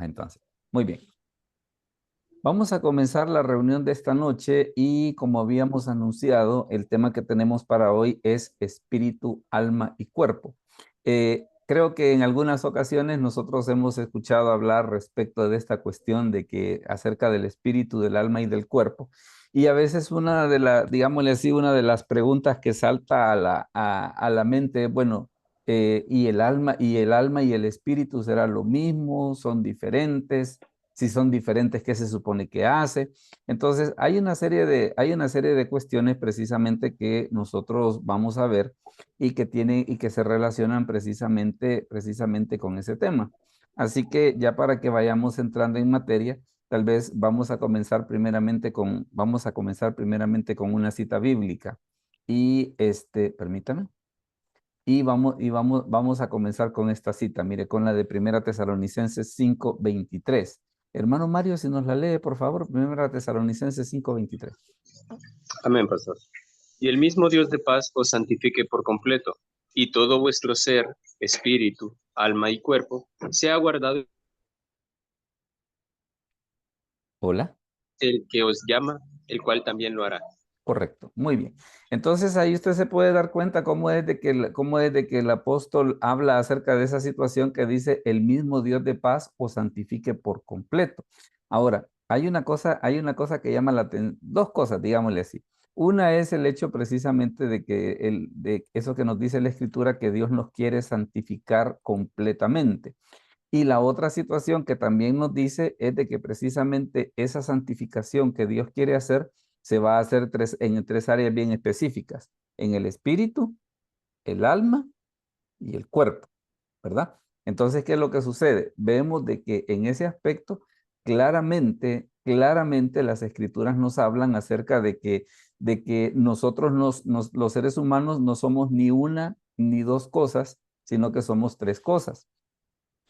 Vamos entonces. Muy bien. Vamos a comenzar la reunión de esta noche y como habíamos anunciado, el tema que tenemos para hoy es espíritu, alma y cuerpo. Creo que en algunas ocasiones nosotros hemos escuchado hablar respecto de esta cuestión de que acerca del espíritu, del alma y del cuerpo. Y a veces una de las, digámosle así, una de las preguntas que salta a la mente, bueno, ¿y el alma y el espíritu será lo mismo? ¿Son diferentes? Si son diferentes, ¿qué se supone que hace? Entonces, hay una serie de cuestiones precisamente que nosotros vamos a ver y que tienen y que se relacionan precisamente con ese tema. Así que ya para que vayamos entrando en materia, tal vez vamos a comenzar primeramente con una cita bíblica. Y permítame. Vamos a comenzar con esta cita, mire, con la de Primera Tesalonicenses 5:23. Hermano Mario, si nos la lee, por favor, Primera Tesalonicenses 5:23. Amén, pastor. Y el mismo Dios de paz os santifique por completo, y todo vuestro ser, espíritu, alma y cuerpo, sea guardado Hola. el que os llama, el cual también lo hará. Correcto, muy bien. Entonces ahí usted se puede dar cuenta cómo es de que el apóstol habla acerca de esa situación que dice el mismo Dios de paz os santifique por completo. Ahora, hay una cosa que llama la atención, dos cosas, digámosle así. Una es el hecho precisamente de eso que nos dice la Escritura, que Dios nos quiere santificar completamente. Y la otra situación que también nos dice es de que precisamente esa santificación que Dios quiere hacer se va a hacer en tres áreas bien específicas, en el espíritu, el alma y el cuerpo, ¿verdad? Entonces, ¿qué es lo que sucede? Vemos de que en ese aspecto claramente las escrituras nos hablan acerca de que nosotros los seres humanos no somos ni una ni dos cosas, sino que somos tres cosas.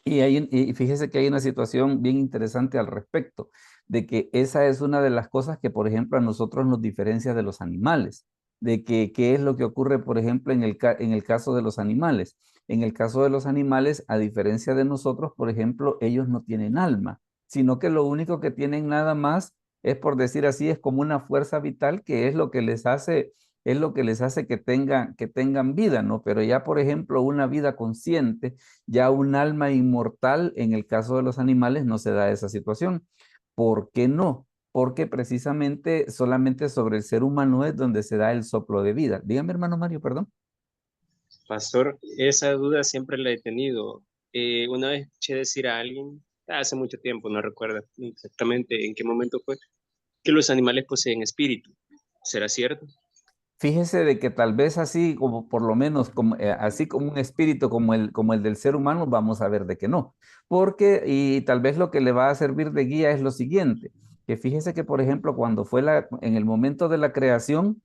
Y fíjese que hay una situación bien interesante al respecto, de que esa es una de las cosas que, por ejemplo, a nosotros nos diferencia de los animales, de que qué es lo que ocurre, por ejemplo, en el caso de los animales. En el caso de los animales, a diferencia de nosotros, por ejemplo, ellos no tienen alma, sino que lo único que tienen nada más es, por decir así, es como una fuerza vital que es lo que les hace que tengan vida, ¿no? Pero ya, por ejemplo, una vida consciente, ya un alma inmortal, en el caso de los animales, no se da esa situación. ¿Por qué no? Porque precisamente solamente sobre el ser humano es donde se da el soplo de vida. Dígame, hermano Mario, perdón. Pastor, esa duda siempre la he tenido. Una vez escuché decir a alguien, hace mucho tiempo, no recuerdo exactamente en qué momento fue, que los animales poseen espíritu. ¿Será cierto? Fíjese de que tal vez así como por lo menos así como un espíritu como el del ser humano, vamos a ver de que no. Porque, y tal vez lo que le va a servir de guía es lo siguiente, que fíjese que por ejemplo cuando en el momento de la creación,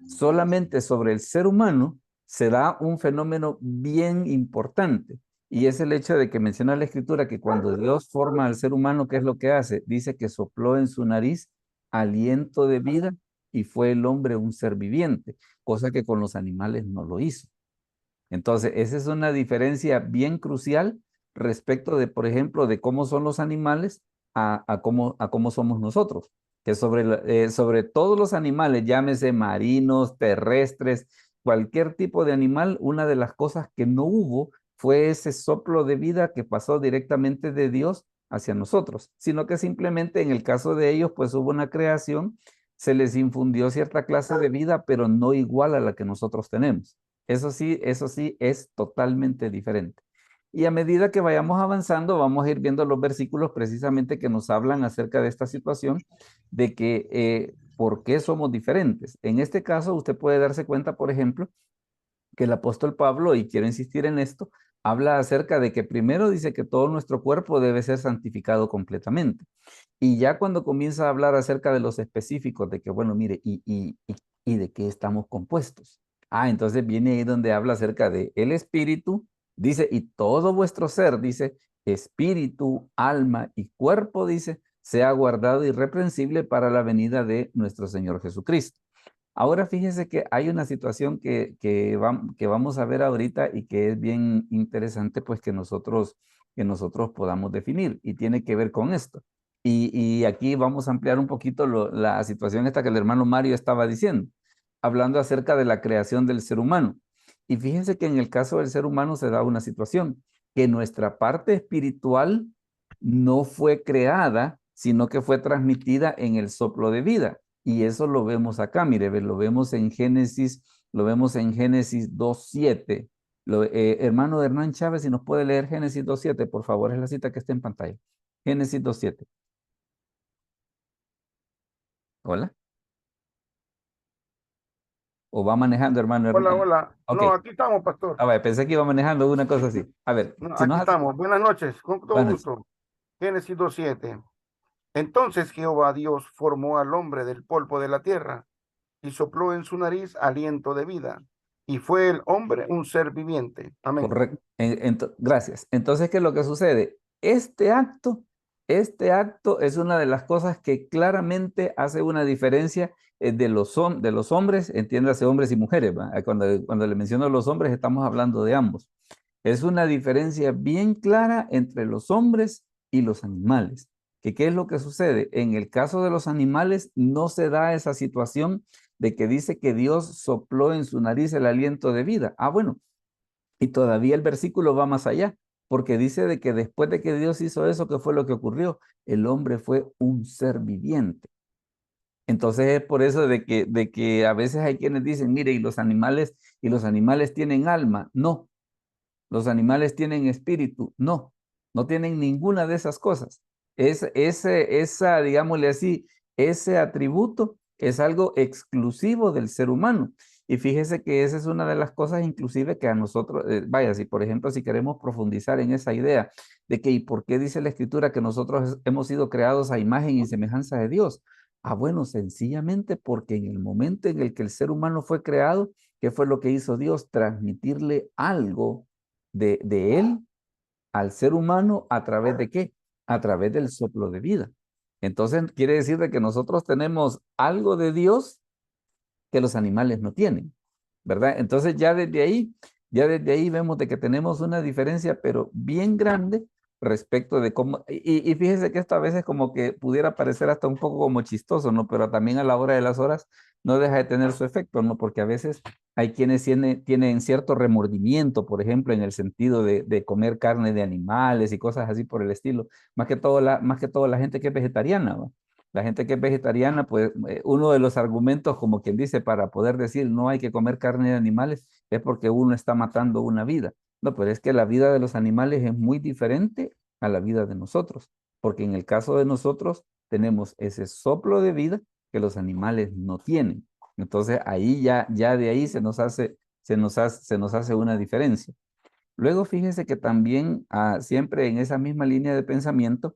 solamente sobre el ser humano se da un fenómeno bien importante. Y es el hecho de que menciona la escritura que cuando Dios forma al ser humano, ¿qué es lo que hace? Dice que sopló en su nariz aliento de vida y fue el hombre un ser viviente, cosa que con los animales no lo hizo. Entonces, esa es una diferencia bien crucial respecto de, por ejemplo, de cómo son los animales a cómo somos nosotros. Que sobre todos los animales, llámese marinos, terrestres, cualquier tipo de animal, una de las cosas que no hubo fue ese soplo de vida que pasó directamente de Dios hacia nosotros, sino que simplemente en el caso de ellos, pues hubo una creación, se les infundió cierta clase de vida, pero no igual a la que nosotros tenemos. Eso sí es totalmente diferente. Y a medida que vayamos avanzando, vamos a ir viendo los versículos precisamente que nos hablan acerca de esta situación, de que por qué somos diferentes. En este caso, usted puede darse cuenta, por ejemplo, que el apóstol Pablo, y quiero insistir en esto, habla acerca de que primero dice que todo nuestro cuerpo debe ser santificado completamente. Y ya cuando comienza a hablar acerca de los específicos, de que, bueno, mire, y de qué estamos compuestos. Entonces viene ahí donde habla acerca de el espíritu, dice, y todo vuestro ser, dice, espíritu, alma y cuerpo, dice, sea guardado irreprensible para la venida de nuestro Señor Jesucristo. Ahora fíjese que hay una situación que vamos a ver ahorita y que es bien interesante, pues que nosotros que nosotros podamos definir y tiene que ver con esto. Y aquí vamos a ampliar un poquito la situación esta que el hermano Mario estaba diciendo, hablando acerca de la creación del ser humano. Y fíjense que en el caso del ser humano se da una situación, que nuestra parte espiritual no fue creada, sino que fue transmitida en el soplo de vida. Y eso lo vemos acá, mire, lo vemos en Génesis, lo vemos en Génesis 2:7. Hermano Hernán Chávez, si nos puede leer Génesis 2:7, por favor, es la cita que está en pantalla. Génesis 2:7. Hola. ¿O va manejando, hermano Hola, Hernán? hola. Ok. No, aquí estamos, pastor. A ver, pensé que iba manejando una cosa así. A ver, No, si aquí nos hace... estamos. Buenas noches, con todo Bueno, gusto. Génesis 2:7. Entonces Jehová Dios formó al hombre del polvo de la tierra y sopló en su nariz aliento de vida. Y fue el hombre un ser viviente. Amén. correcto. Gracias. Entonces, ¿qué es lo que sucede? Este acto es una de las cosas que claramente hace una diferencia de los hombres, entiéndase hombres y mujeres, ¿va? Cuando le menciono a los hombres, estamos hablando de ambos. Es una diferencia bien clara entre los hombres y los animales. ¿Qué es lo que sucede? En el caso de los animales no se da esa situación de que dice que Dios sopló en su nariz el aliento de vida. Ah, bueno, y todavía el versículo va más allá, porque dice de que después de que Dios hizo eso, ¿qué fue lo que ocurrió? El hombre fue un ser viviente. Entonces es por eso de que a veces hay quienes dicen, mire, y los animales tienen alma. No, los animales tienen espíritu. No, no tienen ninguna de esas cosas. Digámosle así, ese atributo es algo exclusivo del ser humano. Y fíjese que esa es una de las cosas inclusive que a nosotros, vaya, si por ejemplo, si queremos profundizar en esa idea de que, ¿y por qué dice la Escritura que nosotros hemos sido creados a imagen y semejanza de Dios? Ah, bueno, sencillamente porque en el momento en el que el ser humano fue creado, ¿qué fue lo que hizo Dios? Transmitirle algo de él al ser humano a través de qué? A través del soplo de vida. Entonces quiere decir de que nosotros tenemos algo de Dios que los animales no tienen, ¿verdad? Entonces ya desde ahí vemos de que tenemos una diferencia, pero bien grande respecto de cómo, y fíjese que esto a veces como que pudiera parecer hasta un poco como chistoso, ¿no? Pero también a la hora de las horas no deja de tener su efecto, ¿no? Porque a veces hay quienes tienen cierto remordimiento, por ejemplo, en el sentido de comer carne de animales y cosas así por el estilo, más que todo la gente que es vegetariana, ¿va? La gente que es vegetariana, pues uno de los argumentos, como quien dice, para poder decir no hay que comer carne de animales, es porque uno está matando una vida. No, pero es que la vida de los animales es muy diferente a la vida de nosotros, porque en el caso de nosotros tenemos ese soplo de vida que los animales no tienen. Entonces ahí ya de ahí se nos hace una diferencia. Luego fíjese que también siempre en esa misma línea de pensamiento,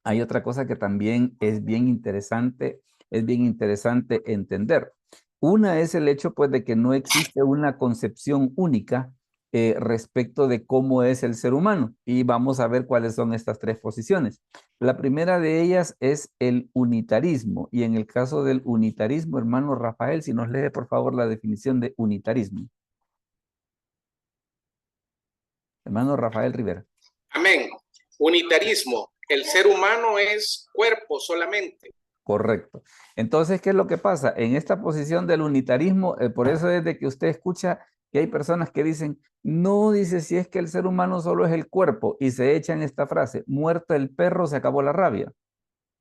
hay otra cosa que también es bien interesante entender. Una es el hecho, pues, de que no existe una concepción única respecto de cómo es el ser humano. Y vamos a ver cuáles son estas tres posiciones. La primera de ellas es el unitarismo. Y en el caso del unitarismo, hermano Rafael, si nos lee, por favor, la definición de unitarismo. Hermano Rafael Rivera. Amén. Unitarismo. El ser humano es cuerpo solamente. Correcto. Entonces, ¿qué es lo que pasa? En esta posición del unitarismo, por eso es de que usted escucha que hay personas que dicen, no, dice, si es que el ser humano solo es el cuerpo, y se echan esta frase, muerto el perro, se acabó la rabia.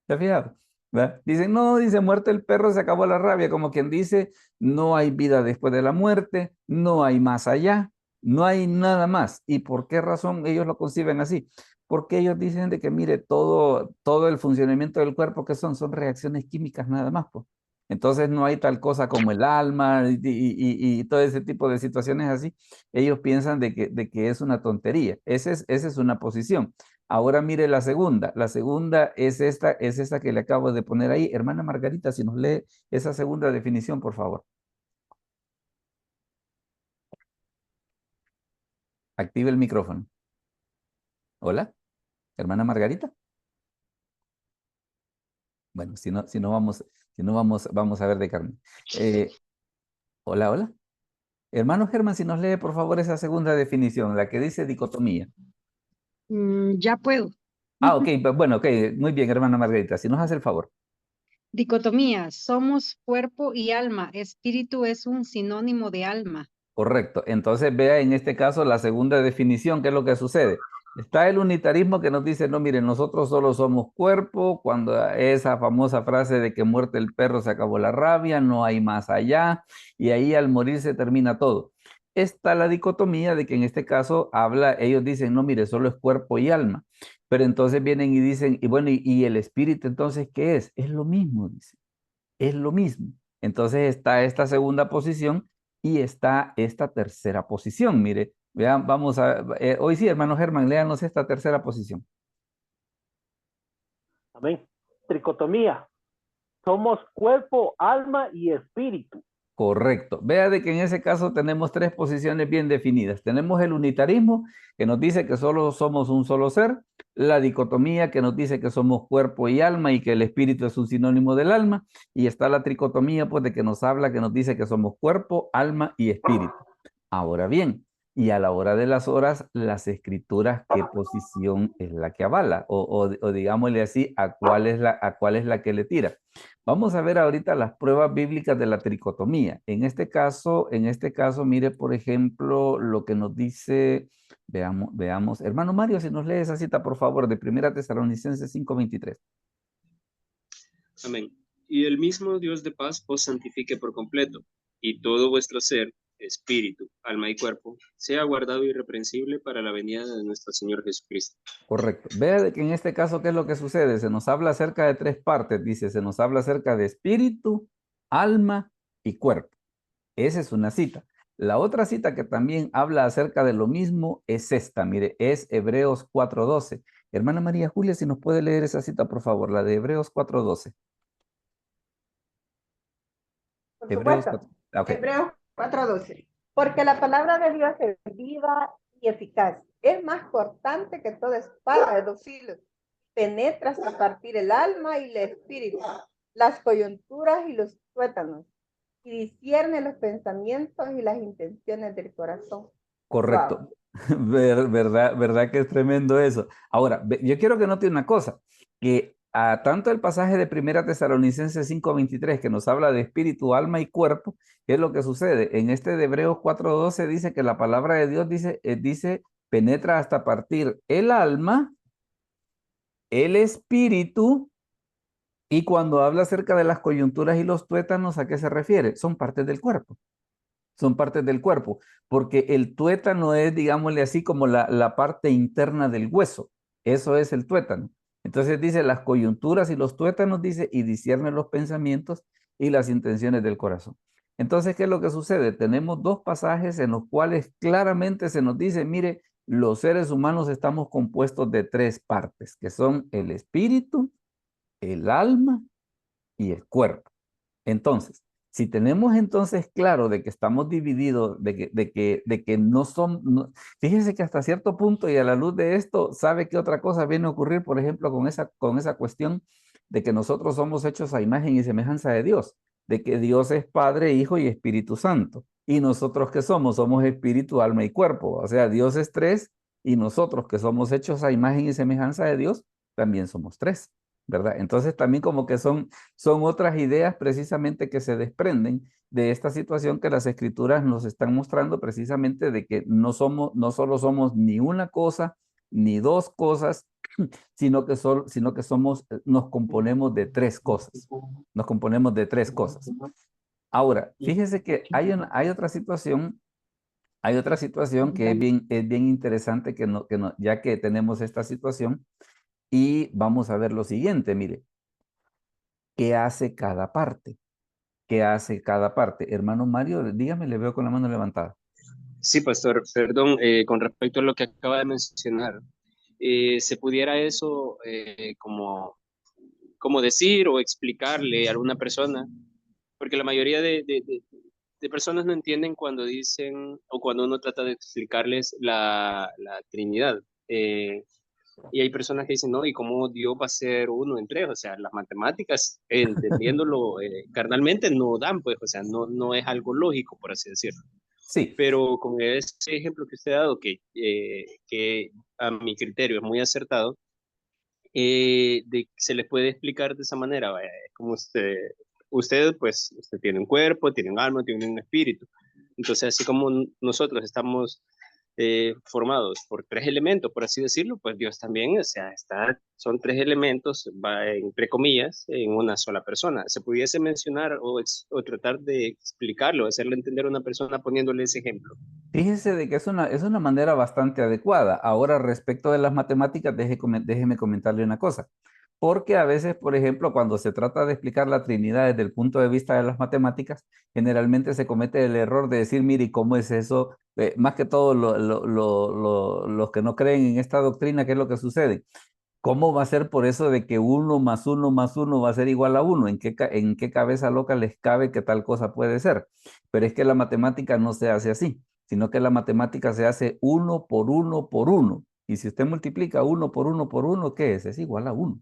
¿Se ha fijado? ¿Verdad? Dicen, no, dice, muerto el perro, se acabó la rabia, como quien dice, no hay vida después de la muerte, no hay más allá, no hay nada más. ¿Y por qué razón ellos lo conciben así? Porque ellos dicen de que, mire, todo el funcionamiento del cuerpo que son reacciones químicas nada más, pues. Entonces no hay tal cosa como el alma y todo ese tipo de situaciones así. Ellos piensan de que es una tontería. Esa es una posición. Ahora mire la segunda. La segunda es esta que le acabo de poner ahí. Hermana Margarita, si nos lee esa segunda definición, por favor. Active el micrófono. Hola, hermana Margarita. Bueno, vamos a ver de carne. Hola, hola. Hermano Germán, si nos lee, por favor, esa segunda definición, la que dice dicotomía. Ya puedo. Ah, ok, bueno, ok, muy bien, hermana Margarita, si nos hace el favor. Dicotomía, somos cuerpo y alma. Espíritu es un sinónimo de alma. Correcto. Entonces vea en este caso la segunda definición, ¿qué es lo que sucede? Está el unitarismo que nos dice, no, miren, nosotros solo somos cuerpo, cuando esa famosa frase de que muerte el perro se acabó la rabia, no hay más allá, y ahí al morir se termina todo. Está la dicotomía de que en este caso habla, ellos dicen, no, mire, solo es cuerpo y alma, pero entonces vienen y dicen, y bueno, y el espíritu entonces, ¿qué es? Es lo mismo, dice, es lo mismo. Entonces está esta segunda posición y está esta tercera posición. Mire, vean, vamos a, hoy sí, hermano Germán, léanos esta tercera posición. Amén. Tricotomía. Somos cuerpo, alma y espíritu. Correcto. Vea de que en ese caso tenemos tres posiciones bien definidas. Tenemos el unitarismo, que nos dice que solo somos un solo ser, la dicotomía, que nos dice que somos cuerpo y alma y que el espíritu es un sinónimo del alma, y está la tricotomía, pues de que nos habla, que nos dice que somos cuerpo, alma y espíritu. Ahora bien, y a la hora de las horas, las escrituras, ¿qué posición es la que avala? O digámosle así, a cuál es la que le tira? Vamos a ver ahorita las pruebas bíblicas de la tricotomía. En este caso, mire, por ejemplo, lo que nos dice, veamos. Hermano Mario, si nos lee esa cita, por favor, de 1 Tesalonicenses 5:23. Amén. Y el mismo Dios de paz os santifique por completo, y todo vuestro ser, espíritu, alma y cuerpo, sea guardado irreprensible para la venida de nuestro Señor Jesucristo. Correcto. Vea de que en este caso, ¿qué es lo que sucede? Se nos habla acerca de tres partes. Dice, se nos habla acerca de espíritu, alma y cuerpo. Esa es una cita. La otra cita que también habla acerca de lo mismo es esta. Mire, es Hebreos 4:12. Hermana María Julia, si nos puede leer esa cita, por favor, la de Hebreos 4:12. Por Hebreos supuesto. 4. Ok. Hebreos 4:12. Porque la palabra de Dios es viva y eficaz. Es más cortante que toda espada de dos filos. Penetra hasta partir el alma y el espíritu, las coyunturas y los tuétanos, y discierne los pensamientos y las intenciones del corazón. Correcto. Wow. ¿Verdad que es tremendo eso? Ahora, yo quiero que note una cosa, que a tanto el pasaje de 1 Tesalonicenses 5:23 que nos habla de espíritu, alma y cuerpo, ¿qué es lo que sucede? En este de Hebreos 4:12 dice que la palabra de Dios dice penetra hasta partir el alma, el espíritu, y cuando habla acerca de las coyunturas y los tuétanos, ¿a qué se refiere? Son partes del cuerpo. Son partes del cuerpo, porque el tuétano es, digámosle así, como la parte interna del hueso. Eso es el tuétano. Entonces dice las coyunturas y los tuétanos, dice, y discierne los pensamientos y las intenciones del corazón. Entonces, ¿qué es lo que sucede? Tenemos dos pasajes en los cuales claramente se nos dice, mire, los seres humanos estamos compuestos de tres partes, que son el espíritu, el alma y el cuerpo. Entonces, si tenemos entonces claro de que estamos divididos, de que no son, fíjense que hasta cierto punto y a la luz de esto, ¿sabe qué otra cosa viene a ocurrir, por ejemplo, con esa cuestión de que nosotros somos hechos a imagen y semejanza de Dios, de que Dios es Padre, Hijo y Espíritu Santo? Y nosotros que somos espíritu, alma y cuerpo. O sea, Dios es tres y nosotros que somos hechos a imagen y semejanza de Dios, también somos tres, ¿verdad? Entonces también como que son otras ideas precisamente que se desprenden de esta situación que las escrituras nos están mostrando precisamente de que no solo somos ni una cosa, ni dos cosas, sino que nos componemos de tres cosas. Nos componemos de tres cosas. Ahora, fíjese que hay otra situación. Hay otra situación que es bien interesante ya que tenemos esta situación y vamos a ver lo siguiente, mire. ¿Qué hace cada parte? ¿Qué hace cada parte? Hermano Mario, dígame, le veo con la mano levantada. Sí, pastor, perdón, con respecto a lo que acaba de mencionar, ¿se pudiera eso como decir o explicarle a alguna persona? Porque la mayoría de personas no entienden cuando dicen o cuando uno trata de explicarles la Trinidad. Y hay personas que dicen, no, ¿y cómo Dios va a ser uno en tres? O sea, las matemáticas, entendiéndolo carnalmente, no dan, pues, o sea, no es algo lógico, por así decirlo. Sí, Pero con ese ejemplo que usted ha dado, que a mi criterio es muy acertado, se les puede explicar de esa manera, vaya, es como pues, usted tiene un cuerpo, tiene un alma, tiene un espíritu. Entonces, así como nosotros estamos formados por tres elementos, por así decirlo, pues Dios también, o sea, son tres elementos, va entre comillas, en una sola persona. Se pudiese mencionar o tratar de explicarlo, hacerle entender a una persona poniéndole ese ejemplo. fíjese de que es una manera bastante adecuada. Ahora, respecto de las matemáticas, déjeme comentarle una cosa. Porque a veces, por ejemplo, cuando se trata de explicar la Trinidad desde el punto de vista de las matemáticas, generalmente se comete el error de decir, mire, ¿cómo es eso? Más que todo los que no creen en esta doctrina, ¿qué es lo que sucede? ¿Cómo va a ser por eso de que uno más uno va a ser igual a uno? En qué cabeza loca les cabe que tal cosa puede ser? Pero es que la matemática no se hace así, sino que la matemática se hace uno por uno por uno. Y si usted multiplica uno por uno por uno, ¿qué es? Es igual a uno.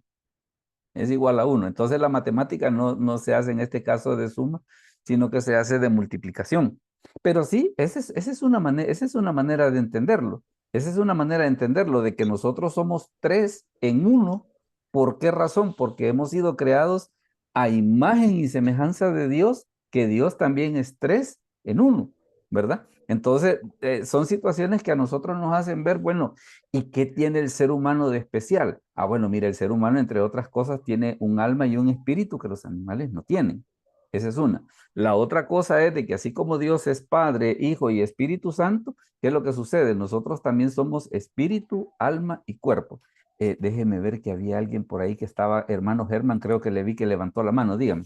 Es igual a uno. Entonces la matemática no se hace en este caso de suma, sino que se hace de multiplicación. Pero sí, esa es una manera de entenderlo. Esa es una manera de entenderlo, de que nosotros somos tres en uno. ¿Por qué razón? Porque hemos sido creados a imagen y semejanza de Dios, que Dios también es tres en uno, ¿verdad? Entonces, son situaciones que a nosotros nos hacen ver, bueno, ¿y qué tiene el ser humano de especial? Ah, bueno, mira, el ser humano, entre otras cosas, tiene un alma y un espíritu que los animales no tienen. Esa es una. La otra cosa es de que así como Dios es Padre, Hijo y Espíritu Santo, ¿qué es lo que sucede? Nosotros también somos espíritu, alma y cuerpo. Déjeme ver que había alguien por ahí que estaba, hermano Germán, creo que le vi que levantó la mano, dígame.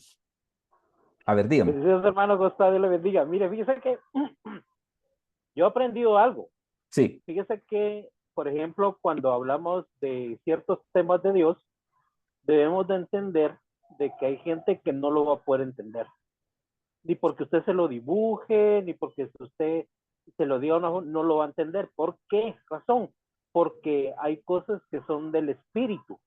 A ver, dígame. Bendiciones, hermano, Costa, Dios le bendiga. Mire, fíjese que yo he aprendido algo. Sí, Fíjese que, por ejemplo, cuando hablamos de ciertos temas de Dios, debemos de entender de que hay gente que no lo va a poder entender. Ni porque usted se lo dibuje, ni porque usted se lo diga, no lo va a entender. ¿Por qué razón? Porque hay cosas que son del espíritu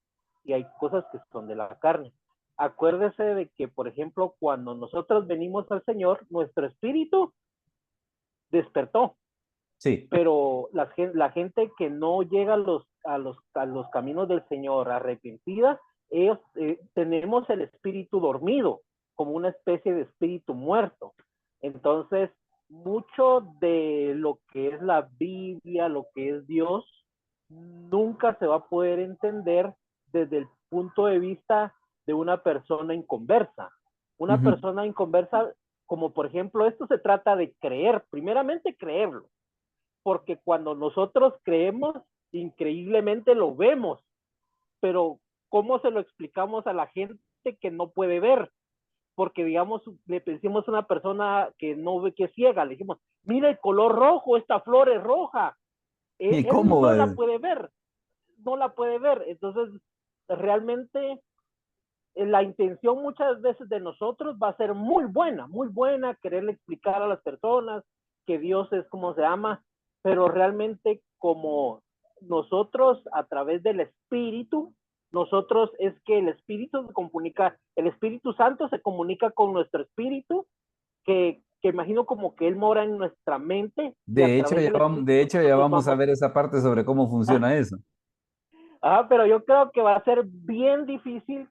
y hay cosas que son de la carne. Acuérdese de que, por ejemplo, cuando nosotros venimos al Señor, nuestro espíritu despertó, sí. pero la gente que no llega a los caminos del Señor arrepentida, ellos tenemos el espíritu dormido, como una especie de espíritu muerto. Entonces, mucho de lo que es la Biblia, lo que es Dios, nunca se va a poder entender desde el punto de vista de una persona inconversa. Una Ujú. persona inconversa, como por ejemplo, esto se trata de creer, primeramente creerlo, porque cuando nosotros creemos, increíblemente lo vemos, pero ¿cómo se lo explicamos a la gente que no puede ver? Porque, digamos, le decimos a una persona que no ve, que es ciega, le decimos, mira el color rojo, esta flor es roja. ¿Y Él cómo no va? la puede ver, no la puede ver. Entonces, realmente la intención muchas veces de nosotros va a ser muy buena, quererle explicar a las personas que Dios es como se ama, pero realmente como nosotros a través del Espíritu, nosotros es que el Espíritu se comunica, el Espíritu Santo se comunica con nuestro Espíritu, que imagino como que Él mora en nuestra mente y a través del De Espíritu hecho, ya nosotros vamos a vamos. ver esa parte sobre cómo funciona eso. Pero yo creo que va a ser bien difícil.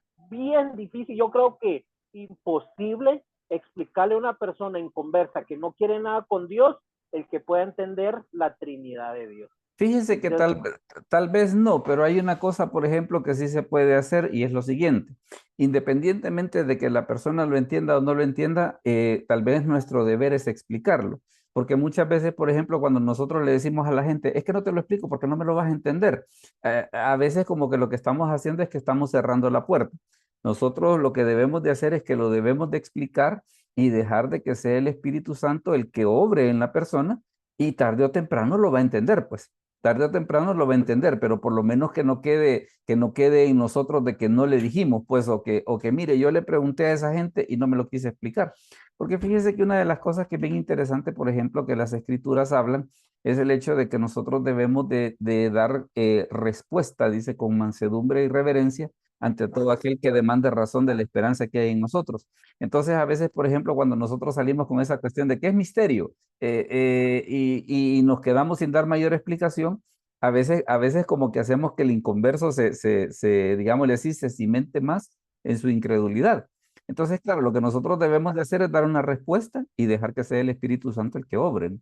Yo creo que imposible explicarle a una persona en conversa que no quiere nada con Dios el que pueda entender la Trinidad de Dios. Fíjese que Entonces, tal vez no, pero hay una cosa, por ejemplo, que sí se puede hacer y es lo siguiente. Independientemente de que la persona lo entienda o no lo entienda, tal vez nuestro deber es explicarlo. Porque muchas veces, por ejemplo, cuando nosotros le decimos a la gente, es que no te lo explico porque no me lo vas a entender, a veces como que lo que estamos haciendo es que estamos cerrando la puerta. Nosotros lo que debemos de hacer es que lo debemos de explicar y dejar de que sea el Espíritu Santo el que obre en la persona y tarde o temprano lo va a entender, pues tarde o temprano lo va a entender, pero por lo menos que no quede en nosotros de que no le dijimos, pues, o que mire, yo le pregunté a esa gente y no me lo quise explicar. Porque fíjese que una de las cosas que es bien interesante, por ejemplo, que las escrituras hablan, es el hecho de que nosotros debemos de dar respuesta, dice, con mansedumbre y reverencia ante todo aquel que demande razón de la esperanza que hay en nosotros. Entonces, a veces, por ejemplo, cuando nosotros salimos con esa cuestión de qué es misterio y nos quedamos sin dar mayor explicación, a veces como que hacemos que el inconverso digámosle así, se cimente más en su incredulidad. Entonces, claro, lo que nosotros debemos de hacer es dar una respuesta y dejar que sea el Espíritu Santo el que obre, ¿no?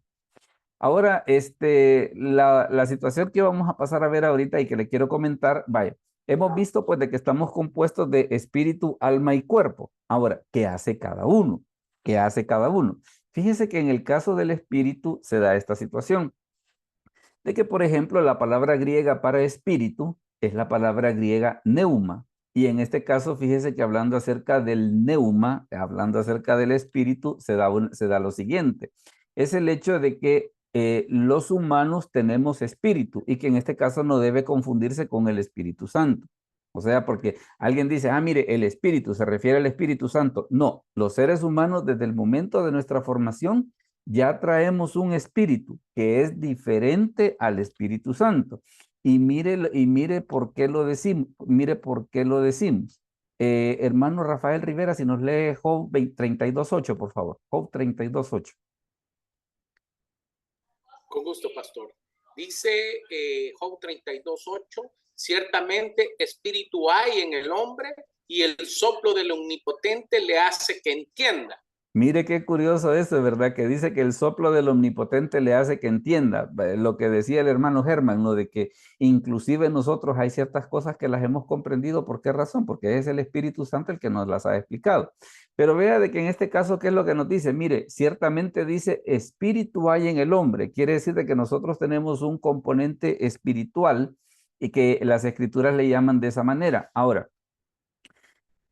Ahora, la situación que vamos a pasar a ver ahorita y que le quiero comentar, vaya, hemos visto pues de que estamos compuestos de espíritu, alma y cuerpo. Ahora, ¿qué hace cada uno? ¿Qué hace cada uno? Fíjese que en el caso del espíritu se da esta situación, de que, por ejemplo, la palabra griega para espíritu es la palabra griega neuma. Y en este caso, fíjese que hablando acerca del neuma, hablando acerca del espíritu, se da lo siguiente. Es el hecho de que los humanos tenemos espíritu y que en este caso no debe confundirse con el Espíritu Santo. O sea, porque alguien dice, ah, mire, el espíritu se refiere al Espíritu Santo. No, los seres humanos desde el momento de nuestra formación ya traemos un espíritu que es diferente al Espíritu Santo. Y mire por qué lo decimos, mire por qué lo decimos. Hermano Rafael Rivera, si nos lee Job 32:8, por favor. Job 32:8. Con gusto, pastor. Dice Job 32:8, ciertamente espíritu hay en el hombre y el soplo del omnipotente le hace que entienda. Mire qué curioso eso, ¿verdad? Que dice que el soplo del omnipotente le hace que entienda. Lo que decía el hermano Germán, ¿no? De que inclusive nosotros hay ciertas cosas que las hemos comprendido. ¿Por qué razón? Porque es el Espíritu Santo el que nos las ha explicado. Pero vea de que en este caso, ¿qué es lo que nos dice? Mire, ciertamente dice espíritu hay en el hombre. Quiere decir de que nosotros tenemos un componente espiritual y que las escrituras le llaman de esa manera. Ahora,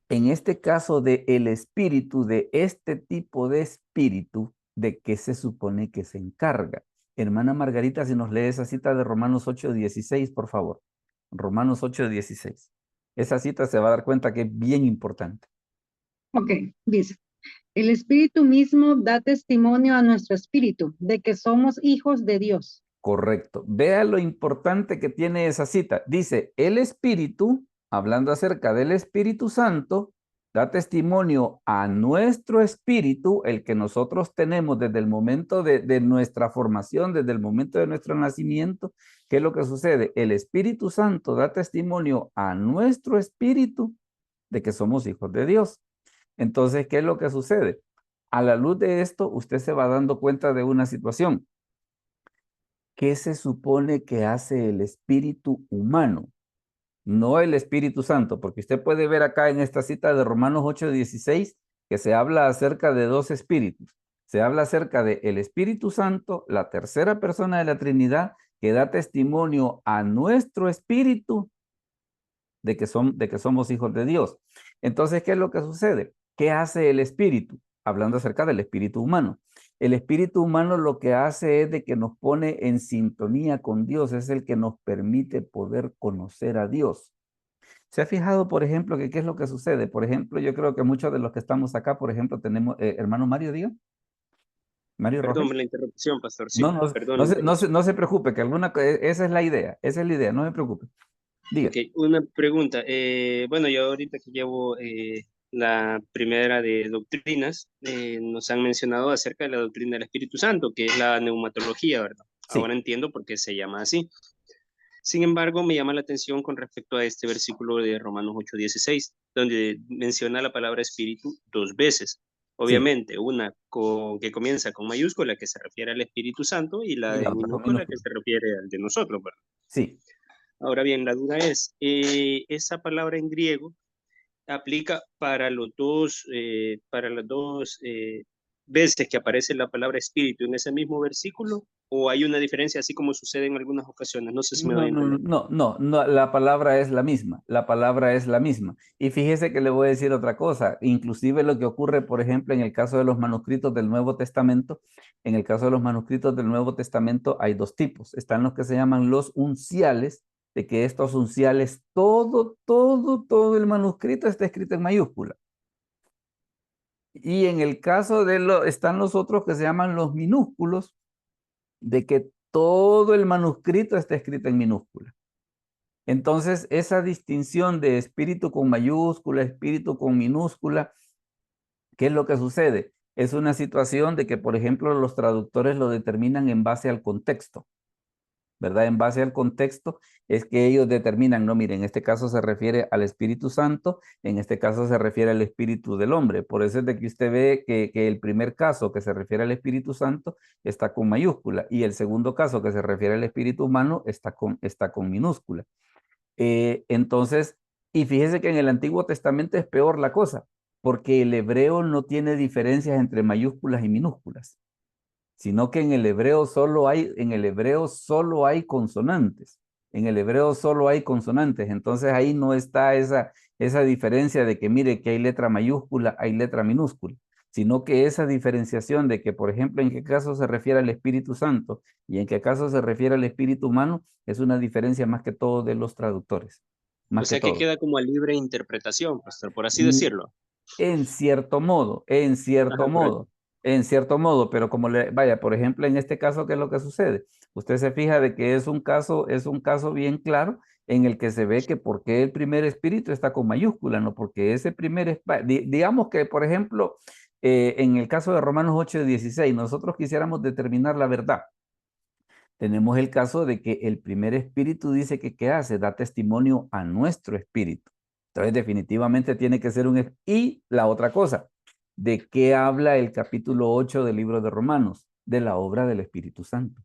en este caso de el espíritu, de este tipo de espíritu, ¿de qué se supone que se encarga? Hermana Margarita, si nos lee esa cita de Romanos 8:16, por favor. Romanos 8:16. Esa cita se va a dar cuenta que es bien importante. Ok, dice, el Espíritu mismo da testimonio a nuestro espíritu de que somos hijos de Dios. Correcto. Vea lo importante que tiene esa cita. Dice, el Espíritu, hablando acerca del Espíritu Santo, da testimonio a nuestro espíritu, el que nosotros tenemos desde el momento de nuestra formación, desde el momento de nuestro nacimiento. ¿Qué es lo que sucede? El Espíritu Santo da testimonio a nuestro espíritu de que somos hijos de Dios. Entonces, ¿qué es lo que sucede? A la luz de esto, usted se va dando cuenta de una situación. ¿Qué se supone que hace el espíritu humano? No el Espíritu Santo, porque usted puede ver acá en esta cita de Romanos 8:16 que se habla acerca de dos espíritus. Se habla acerca de el Espíritu Santo, la tercera persona de la Trinidad, que da testimonio a nuestro espíritu de que somos hijos de Dios. Entonces, ¿qué es lo que sucede? ¿Qué hace el espíritu? Hablando acerca del espíritu humano. El espíritu humano lo que hace es de que nos pone en sintonía con Dios, es el que nos permite poder conocer a Dios. ¿Se ha fijado, por ejemplo, que qué es lo que sucede? Por ejemplo, yo creo que muchos de los que estamos acá, por ejemplo, tenemos, hermano Mario, diga. Mario Perdón Rojas. la interrupción, pastor. Sí, No, perdón la interrupción. no se preocupe, que esa es la idea, no se preocupe. Diga. Ok, una pregunta. Bueno, yo ahorita que llevo la primera de doctrinas, nos han mencionado acerca de la doctrina del Espíritu Santo, que es la neumatología, ¿verdad? Sí. Ahora entiendo por qué se llama así. Sin embargo, me llama la atención con respecto a este versículo de Romanos 8:16, donde menciona la palabra espíritu dos veces. Obviamente, una que comienza con mayúscula, que se refiere al Espíritu Santo, y la Y la de otra con minúscula, que minúscula. se refiere al de nosotros, ¿verdad? Sí. Ahora bien, la duda es, esa palabra en griego aplica para para las dos veces que aparece la palabra espíritu en ese mismo versículo, o hay una diferencia así como sucede en algunas ocasiones. No sé si me doy a entender. No, la palabra es la misma, la palabra es la misma. Y fíjese que le voy a decir otra cosa, inclusive lo que ocurre, por ejemplo, en el caso de los manuscritos del Nuevo Testamento, en el caso de los manuscritos del Nuevo Testamento hay dos tipos, están los que se llaman los unciales, de que estos unciales, todo el manuscrito está escrito en mayúscula. Y en el caso están los otros que se llaman los minúsculos, de que todo el manuscrito está escrito en minúscula. Entonces, esa distinción de espíritu con mayúscula, espíritu con minúscula, ¿qué es lo que sucede? Es una situación de que, por ejemplo, los traductores lo determinan en base al contexto, ¿verdad? En base al contexto es que ellos determinan, no, miren, en este caso se refiere al Espíritu Santo, en este caso se refiere al Espíritu del hombre. Por eso es de que usted ve que el primer caso que se refiere al Espíritu Santo está con mayúscula y el segundo caso que se refiere al Espíritu humano está con minúscula. Entonces, y fíjese que en el Antiguo Testamento es peor la cosa, porque el hebreo no tiene diferencias entre mayúsculas y minúsculas, sino que en el hebreo solo hay consonantes. En el hebreo solo hay consonantes. Entonces ahí no está esa diferencia de que mire que hay letra mayúscula, hay letra minúscula, sino que esa diferenciación de que, por ejemplo, en qué caso se refiere al Espíritu Santo y en qué caso se refiere al Espíritu humano, es una diferencia más que todo de los traductores, O más que sea que todo. queda como a libre interpretación, pastor, por así decirlo. En cierto modo, en cierto Ajá, correcto. modo, en cierto modo, pero como vaya, por ejemplo, en este caso, ¿qué es lo que sucede? Usted se fija de que es un caso bien claro en el que se ve que por qué el primer espíritu está con mayúscula, ¿no? Porque ese digamos que, por ejemplo, en el caso de Romanos 8:16, nosotros quisiéramos determinar la verdad. Tenemos el caso de que el primer espíritu dice que ¿qué hace? Da testimonio a nuestro espíritu. Entonces definitivamente tiene que ser Y la otra cosa, ¿de qué habla el capítulo 8 del libro de Romanos? De la obra del Espíritu Santo.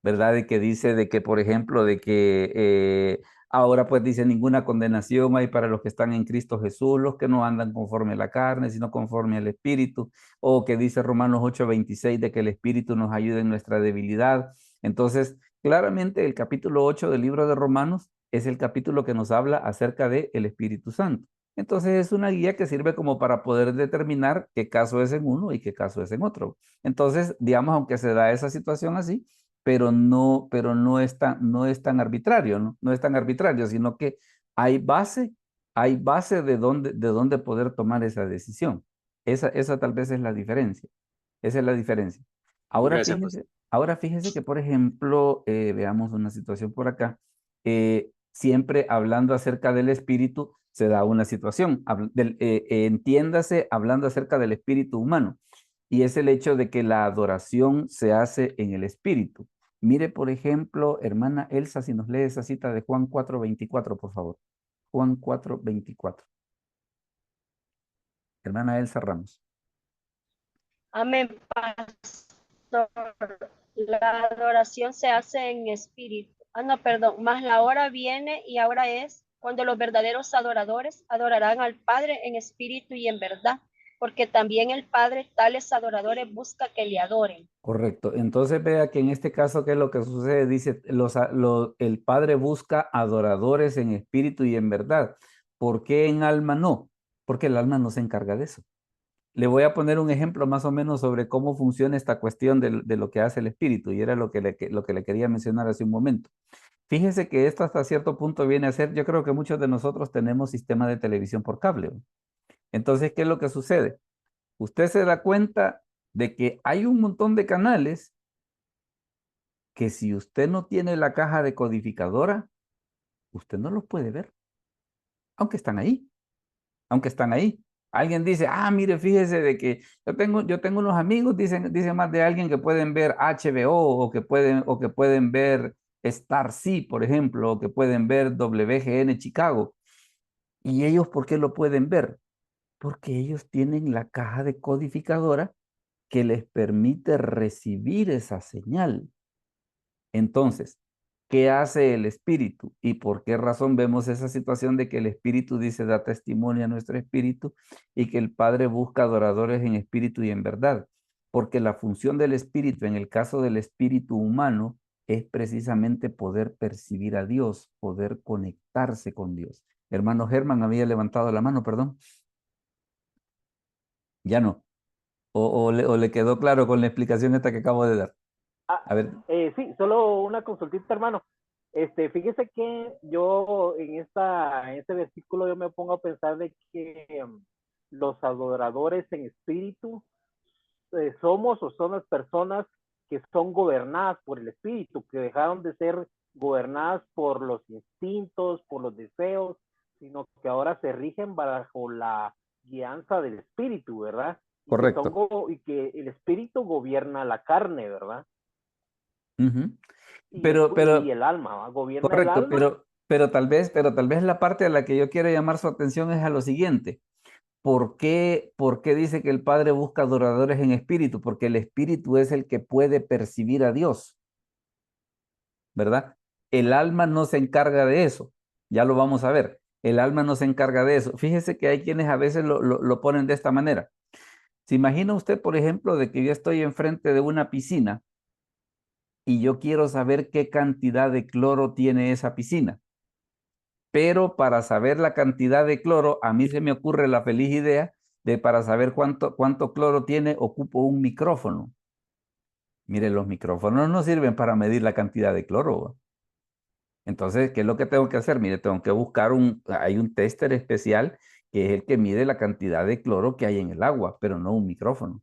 ¿Verdad? De que dice de que, por ejemplo, de que ahora pues dice ninguna condenación hay para los que están en Cristo Jesús, los que no andan conforme a la carne, sino conforme al Espíritu, o que dice Romanos 8:26 de que el Espíritu nos ayude en nuestra debilidad. Entonces, claramente el capítulo 8 del libro de Romanos es el capítulo que nos habla acerca del Espíritu Santo. Entonces es una guía que sirve como para poder determinar qué caso es en uno y qué caso es en otro. Entonces, digamos, aunque se da esa situación así, pero no es tan arbitrario, ¿no? No es tan arbitrario, sino que hay base de dónde poder tomar esa decisión. Esa tal vez es la diferencia. Esa es la diferencia. Gracias, pastor. Ahora fíjese que, por ejemplo, veamos una situación por acá. Siempre hablando acerca del espíritu, se da una situación. Entiéndase hablando acerca del espíritu humano. Y es el hecho de que la adoración se hace en el espíritu. Mire, por ejemplo, hermana Elsa, si nos lee esa cita de Juan 4:24, por favor. Juan 4:24. Hermana Elsa Ramos. Amén, pastor. La adoración se hace en espíritu. No, perdón, más la hora viene y ahora es cuando los verdaderos adoradores adorarán al Padre en espíritu y en verdad, porque también el Padre tales adoradores busca que le adoren. Correcto. Entonces vea que en este caso, ¿qué es lo que sucede? Dice, el Padre busca adoradores en espíritu y en verdad. ¿Por qué en alma no? Porque el alma no se encarga de eso. Le voy a poner un ejemplo más o menos sobre cómo funciona esta cuestión de lo que hace el espíritu, y era lo que le quería mencionar hace un momento. Fíjese que esto hasta cierto punto viene a ser, yo creo que muchos de nosotros tenemos sistema de televisión por cable, ¿no? Entonces, ¿qué es lo que sucede? Usted se da cuenta de que hay un montón de canales que si usted no tiene la caja decodificadora, usted no los puede ver, aunque están ahí, aunque están ahí. Alguien dice, mire, fíjese de que yo tengo unos amigos, dicen más de alguien que pueden ver HBO o que pueden ver Star C, por ejemplo, o que pueden ver WGN Chicago. ¿Y ellos por qué lo pueden ver? Porque ellos tienen la caja decodificadora que les permite recibir esa señal. Entonces, ¿qué hace el espíritu? ¿Y por qué razón vemos esa situación de que el espíritu dice, da testimonio a nuestro espíritu y que el Padre busca adoradores en espíritu y en verdad? Porque la función del espíritu, en el caso del espíritu humano, es precisamente poder percibir a Dios, poder conectarse con Dios. Hermano Germán había levantado la mano, perdón. Ya no. O le quedó claro con la explicación esta que acabo de dar. A ver. Sí, solo una consultita, hermano. Fíjese que yo en este versículo yo me pongo a pensar de que los adoradores en espíritu somos o son las personas que son gobernadas por el espíritu, que dejaron de ser gobernadas por los instintos, por los deseos, sino que ahora se rigen bajo la guianza del espíritu, ¿verdad? Correcto. Y que el espíritu gobierna la carne, ¿verdad? Ujú. Y Pero, el alma, ¿va? Gobierna el correcto, alma. pero tal vez la parte a la que yo quiero llamar su atención es a lo siguiente. Por qué dice que el Padre busca adoradores en espíritu? Porque el espíritu es el que puede percibir a Dios, ¿verdad? El alma no se encarga de eso. Ya lo vamos a ver. El alma no se encarga de eso. Fíjese que hay quienes a veces lo ponen de esta manera. ¿Se imagina usted, por ejemplo, de que yo estoy enfrente de una piscina y yo quiero saber qué cantidad de cloro tiene esa piscina? Pero para saber la cantidad de cloro, a mí se me ocurre la feliz idea de para saber cuánto cloro tiene, ocupo un micrófono. Mire, los micrófonos no sirven para medir la cantidad de cloro, ¿va? Entonces, ¿qué es lo que tengo que hacer? Mire, tengo que buscar hay un tester especial que es el que mide la cantidad de cloro que hay en el agua, pero no un micrófono.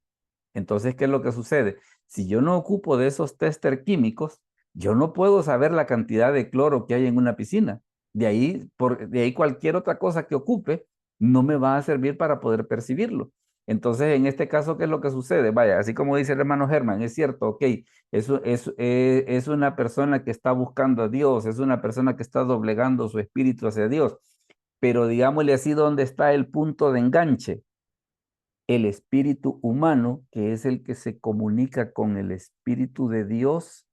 Entonces, ¿qué es lo que sucede? Si yo no ocupo de esos tester químicos, yo no puedo saber la cantidad de cloro que hay en una piscina. De ahí cualquier otra cosa que ocupe no me va a servir para poder percibirlo. Entonces, en este caso, ¿qué es lo que sucede? Vaya, así como dice el hermano Germán, es cierto, ok, es una persona que está buscando a Dios, es una persona que está doblegando su espíritu hacia Dios, pero digámosle así, ¿dónde está el punto de enganche? El espíritu humano, que es el que se comunica con el espíritu de Dios,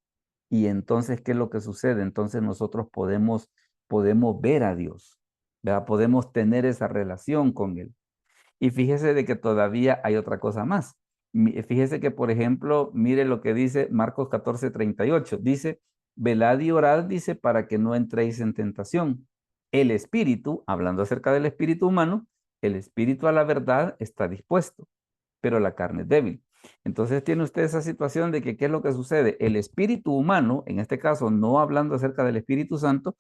y entonces, ¿qué es lo que sucede? Entonces nosotros podemos ver a Dios, ¿verdad? Podemos tener esa relación con Él. Y fíjese de que todavía hay otra cosa más. Fíjese que, por ejemplo, mire lo que dice Marcos 14:38. Dice, velad y orad, dice, para que no entréis en tentación. El espíritu, hablando acerca del espíritu humano, el espíritu a la verdad está dispuesto, pero la carne es débil. Entonces tiene usted esa situación de que, ¿qué es lo que sucede? El espíritu humano, en este caso, no hablando acerca del Espíritu Santo,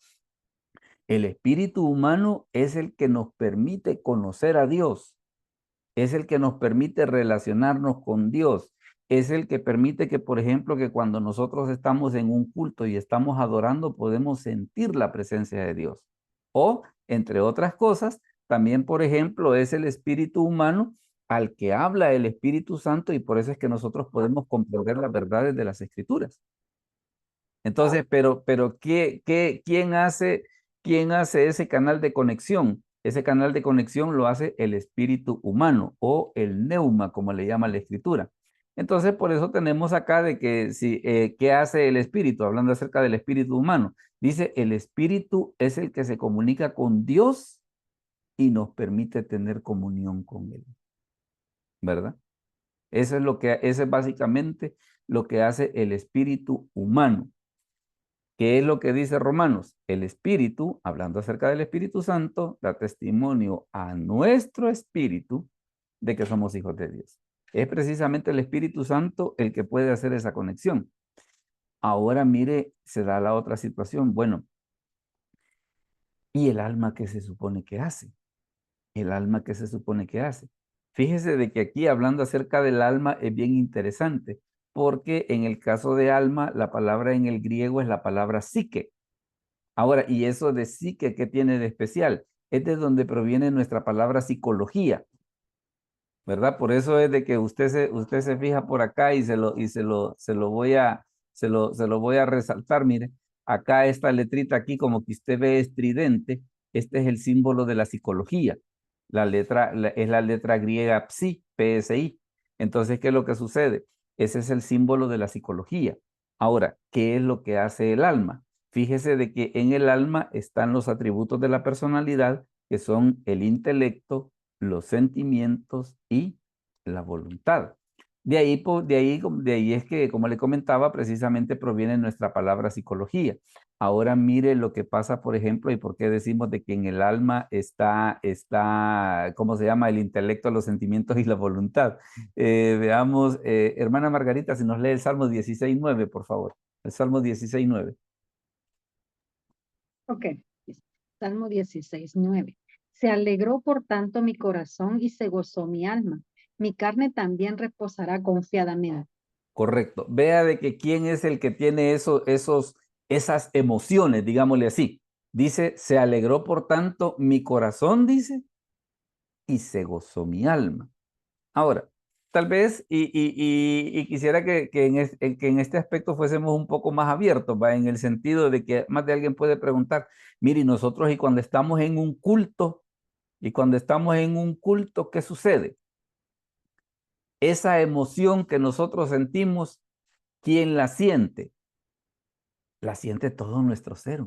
el espíritu humano es el que nos permite conocer a Dios, es el que nos permite relacionarnos con Dios, es el que permite que, por ejemplo, que cuando nosotros estamos en un culto y estamos adorando, podemos sentir la presencia de Dios. O, entre otras cosas, también, por ejemplo, es el espíritu humano al que habla el Espíritu Santo y por eso es que nosotros podemos comprender las verdades de las Escrituras. Entonces, quién hace ese canal de conexión? Ese canal de conexión lo hace el espíritu humano o el neuma, como le llama la escritura. Entonces, por eso tenemos acá de que ¿qué hace el espíritu? Hablando acerca del espíritu humano. Dice, el espíritu es el que se comunica con Dios y nos permite tener comunión con Él. ¿Verdad? Eso es básicamente lo que hace el espíritu humano. ¿Qué es lo que dice Romanos? El Espíritu, hablando acerca del Espíritu Santo, da testimonio a nuestro espíritu de que somos hijos de Dios. Es precisamente el Espíritu Santo el que puede hacer esa conexión. Ahora mire, se da la otra situación. Bueno, ¿y el alma qué se supone que hace? El alma qué se supone que hace. Fíjese de que aquí hablando acerca del alma es bien interesante, porque en el caso de alma, la palabra en el griego es la palabra psique. Ahora, ¿y eso de psique qué tiene de especial? Es de donde proviene nuestra palabra psicología, ¿verdad? Por eso es de que usted se fija por acá y se lo voy a resaltar. Mire, acá esta letrita aquí, como que usted ve estridente, este es el símbolo de la psicología. Es la letra griega psi, PSI. Entonces, ¿qué es lo que sucede? Ese es el símbolo de la psicología. Ahora, ¿qué es lo que hace el alma? Fíjese de que en el alma están los atributos de la personalidad, que son el intelecto, los sentimientos y la voluntad. De ahí es que, como le comentaba, precisamente proviene nuestra palabra psicología. Ahora mire lo que pasa, por ejemplo, y por qué decimos de que en el alma está, ¿cómo se llama? El intelecto, los sentimientos y la voluntad. Veamos, hermana Margarita, si nos lee el Salmo 16:9, por favor. El Salmo 16:9. Ok, Salmo 16:9. Se alegró por tanto mi corazón y se gozó mi alma. Mi carne también reposará confiadamente. Correcto. Vea de que quién es el que tiene esas emociones, digámosle así. Dice, se alegró por tanto mi corazón, dice, y se gozó mi alma. Ahora, tal vez, y quisiera que en este aspecto fuésemos un poco más abiertos, ¿va? En el sentido de que más de alguien puede preguntar, mire, nosotros y cuando estamos en un culto, ¿qué sucede? Esa emoción que nosotros sentimos, ¿quién la siente? La siente todo nuestro ser,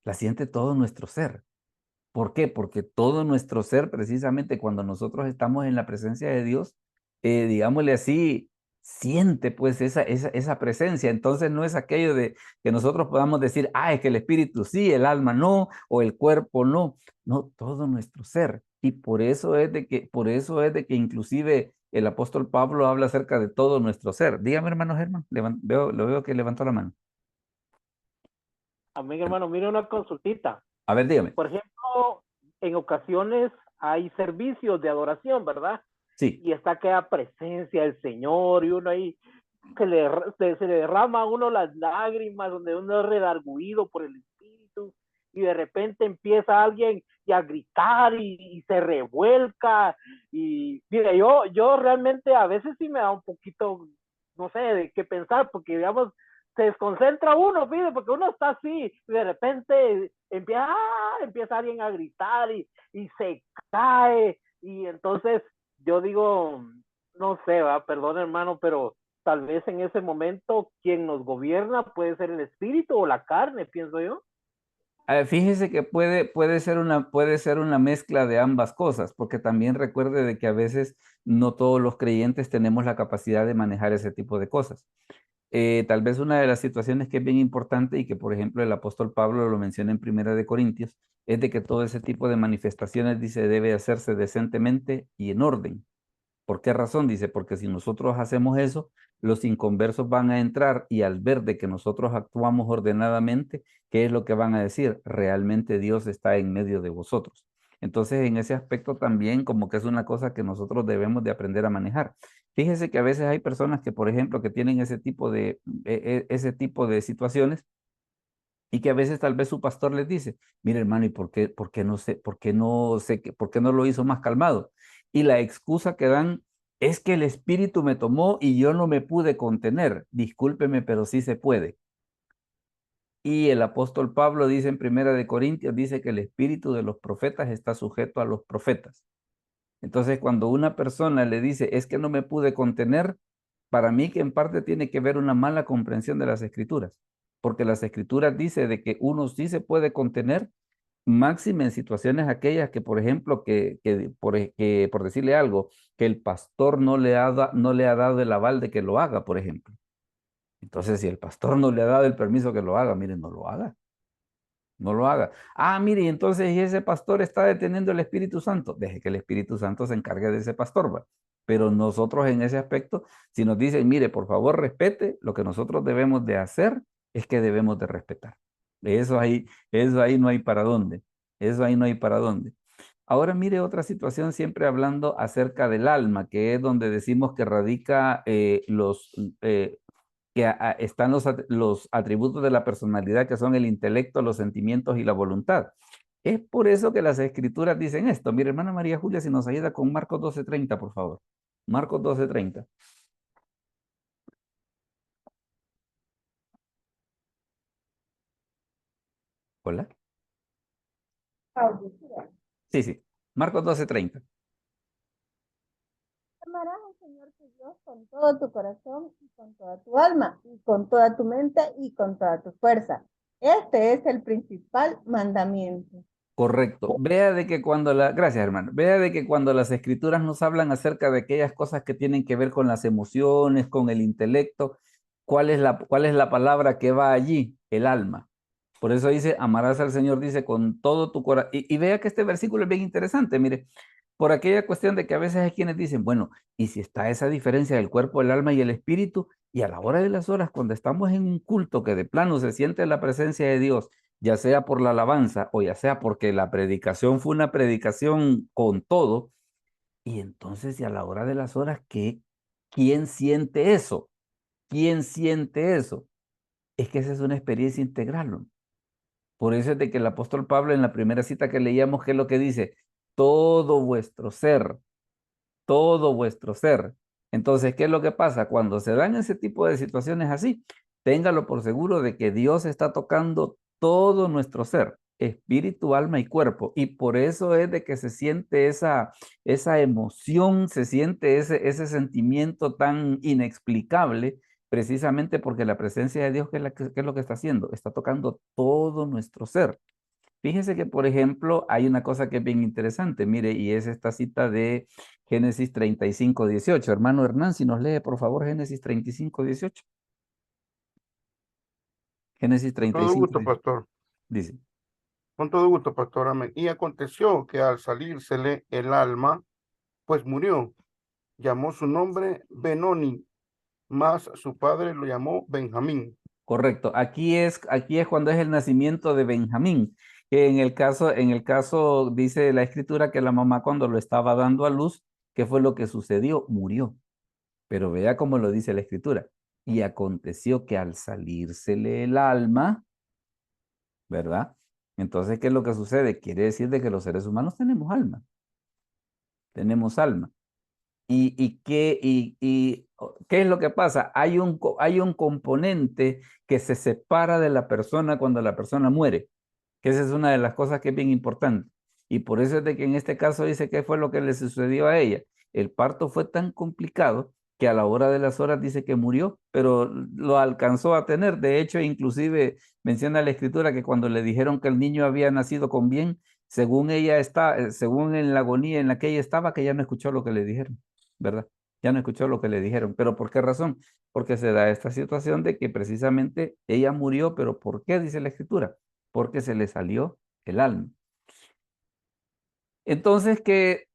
la siente todo nuestro ser. ¿Por qué? Porque todo nuestro ser, precisamente cuando nosotros estamos en la presencia de Dios, digámosle así, siente pues esa presencia. Entonces no es aquello de que nosotros podamos decir, es que el espíritu sí, el alma no, o el cuerpo no. No, todo nuestro ser. Y por eso es de que inclusive el apóstol Pablo habla acerca de todo nuestro ser. Dígame, hermano Germán, lo veo que levantó la mano. Amén, hermano. Mire una consultita. A ver, dígame. Por ejemplo, en ocasiones hay servicios de adoración, ¿verdad? Sí. Y está aquella presencia del Señor y uno ahí se le derrama a uno las lágrimas, donde uno es redarguido por el Espíritu y de repente empieza alguien a gritar y se revuelca. Y mire, yo realmente a veces sí me da un poquito, no sé, de qué pensar, porque digamos, se desconcentra uno, fíjate, porque uno está así, y de repente empieza alguien a gritar y se cae, y entonces yo digo, no sé, perdón hermano, pero tal vez en ese momento quien nos gobierna puede ser el espíritu o la carne, pienso yo. Fíjese que puede ser una mezcla de ambas cosas, porque también recuerde de que a veces no todos los creyentes tenemos la capacidad de manejar ese tipo de cosas. Tal vez una de las situaciones que es bien importante y que, por ejemplo, el apóstol Pablo lo menciona en Primera de Corintios, es de que todo ese tipo de manifestaciones, dice, debe hacerse decentemente y en orden. ¿Por qué razón? Dice, porque si nosotros hacemos eso, los inconversos van a entrar y al ver de que nosotros actuamos ordenadamente, ¿qué es lo que van a decir? Realmente Dios está en medio de vosotros. Entonces, en ese aspecto también como que es una cosa que nosotros debemos de aprender a manejar. Fíjese que a veces hay personas que, por ejemplo, que tienen ese tipo de situaciones y que a veces tal vez su pastor les dice, mire hermano, ¿y por qué no lo hizo más calmado? Y la excusa que dan es que el espíritu me tomó y yo no me pude contener. Discúlpeme, pero sí se puede. Y el apóstol Pablo dice en Primera de Corintios, dice que el espíritu de los profetas está sujeto a los profetas. Entonces, cuando una persona le dice, es que no me pude contener, para mí que en parte tiene que ver una mala comprensión de las escrituras, porque las escrituras dice de que uno sí se puede contener, máxime en situaciones aquellas que, por ejemplo, que por decirle algo, que el pastor no le ha dado el aval de que lo haga, por ejemplo. Entonces, si el pastor no le ha dado el permiso que lo haga, miren, no lo haga. No lo haga. Mire, y entonces y ese pastor está deteniendo el Espíritu Santo. Deje que el Espíritu Santo se encargue de ese pastor, ¿va? Pero nosotros en ese aspecto, si nos dicen, mire, por favor, respete, lo que nosotros debemos de hacer es que debemos de respetar. Eso ahí no hay para dónde. Eso ahí no hay para dónde. Ahora mire otra situación, siempre hablando acerca del alma, que es donde decimos que radica que están los atributos de la personalidad, que son el intelecto, los sentimientos y la voluntad. Es por eso que las escrituras dicen esto. Mire, hermana María Julia, si nos ayuda con Marcos 12:30, por favor. Marcos 12:30. Hola. Sí, sí. Marcos 12:30. Amarás al Señor tu Dios con todo tu corazón y con toda tu alma y con toda tu mente y con toda tu fuerza. Este es el principal mandamiento. Correcto. Gracias, hermano. Vea de que cuando las escrituras nos hablan acerca de aquellas cosas que tienen que ver con las emociones, con el intelecto, ¿cuál es la palabra que va allí? El alma. Por eso dice, amarás al Señor, dice, con todo tu corazón. Y vea que este versículo es bien interesante, mire, por aquella cuestión de que a veces hay quienes dicen, bueno, y si está esa diferencia del cuerpo, el alma y el espíritu, y a la hora de las horas, cuando estamos en un culto que de plano se siente la presencia de Dios, ya sea por la alabanza o ya sea porque la predicación fue una predicación con todo, y entonces, y a la hora de las horas, ¿quién siente eso? ¿Quién siente eso? Es que esa es una experiencia integral, ¿no? Por eso es de que el apóstol Pablo en la primera cita que leíamos, ¿qué es lo que dice? Todo vuestro ser, todo vuestro ser. Entonces, ¿qué es lo que pasa? Cuando se dan ese tipo de situaciones así, téngalo por seguro de que Dios está tocando todo nuestro ser, espíritu, alma y cuerpo. Y por eso es de que se siente esa emoción, se siente ese sentimiento tan inexplicable, precisamente porque la presencia de Dios, ¿qué es lo que está haciendo? Está tocando todo nuestro ser. Fíjese que, por ejemplo, hay una cosa que es bien interesante, mire, y es esta cita de Génesis 35:18. Hermano Hernán, si nos lee, por favor, Génesis 35:18. Génesis Con todo 35, gusto, pastor. dice. Con todo gusto, pastor. Amén. Y aconteció que al salírsele el alma, pues murió. Llamó su nombre Benoni, mas su padre lo llamó Benjamín. Correcto. Aquí es cuando es el nacimiento de Benjamín, que en el caso dice la escritura que la mamá cuando lo estaba dando a luz, ¿qué fue lo que sucedió? Murió. Pero vea cómo lo dice la escritura. Y aconteció que al salírsele el alma, ¿verdad? Entonces, ¿qué es lo que sucede? Quiere decir de que los seres humanos tenemos alma. Tenemos alma. ¿Qué es lo que pasa? Hay un componente que se separa de la persona cuando la persona muere, que esa es una de las cosas que es bien importante. Y por eso es de que en este caso dice qué fue lo que le sucedió a ella. El parto fue tan complicado que a la hora de las horas dice que murió, pero lo alcanzó a tener. De hecho, inclusive menciona la escritura que cuando le dijeron que el niño había nacido con bien, según ella está, según en la agonía en la que ella estaba, que ya no escuchó lo que le dijeron, ¿verdad? Ya no escuchó lo que le dijeron. ¿Pero por qué razón? Porque se da esta situación de que precisamente ella murió, pero ¿por qué? Dice la escritura, porque se le salió el alma. Entonces, que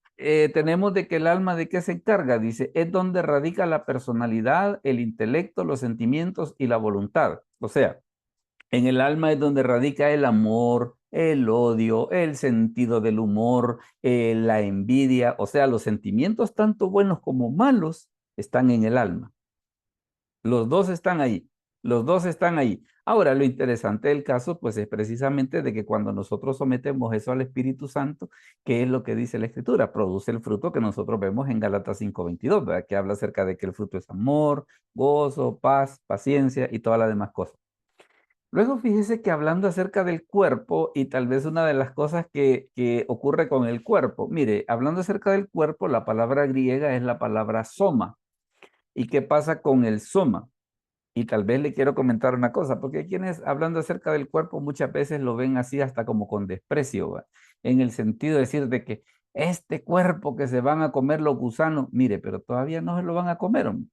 tenemos de que el alma de qué se encarga, dice, es donde radica la personalidad, el intelecto, los sentimientos y la voluntad. O sea, en el alma es donde radica el amor, el odio, el sentido del humor, la envidia, o sea, los sentimientos tanto buenos como malos están en el alma. Los dos están ahí, los dos están ahí. Ahora, lo interesante del caso, pues es precisamente de que cuando nosotros sometemos eso al Espíritu Santo, ¿qué es lo que dice la Escritura? Produce el fruto que nosotros vemos en Gálatas 5:22, ¿verdad? Que habla acerca de que el fruto es amor, gozo, paz, paciencia y todas las demás cosas. Luego fíjese que hablando acerca del cuerpo y tal vez una de las cosas que ocurre con el cuerpo, mire, hablando acerca del cuerpo, la palabra griega es la palabra soma. ¿Y qué pasa con el soma? Y tal vez le quiero comentar una cosa, porque hay quienes hablando acerca del cuerpo muchas veces lo ven así hasta como con desprecio, ¿va? En el sentido de decir de que este cuerpo que se van a comer los gusanos, mire, pero todavía no se lo van a comer, hombre.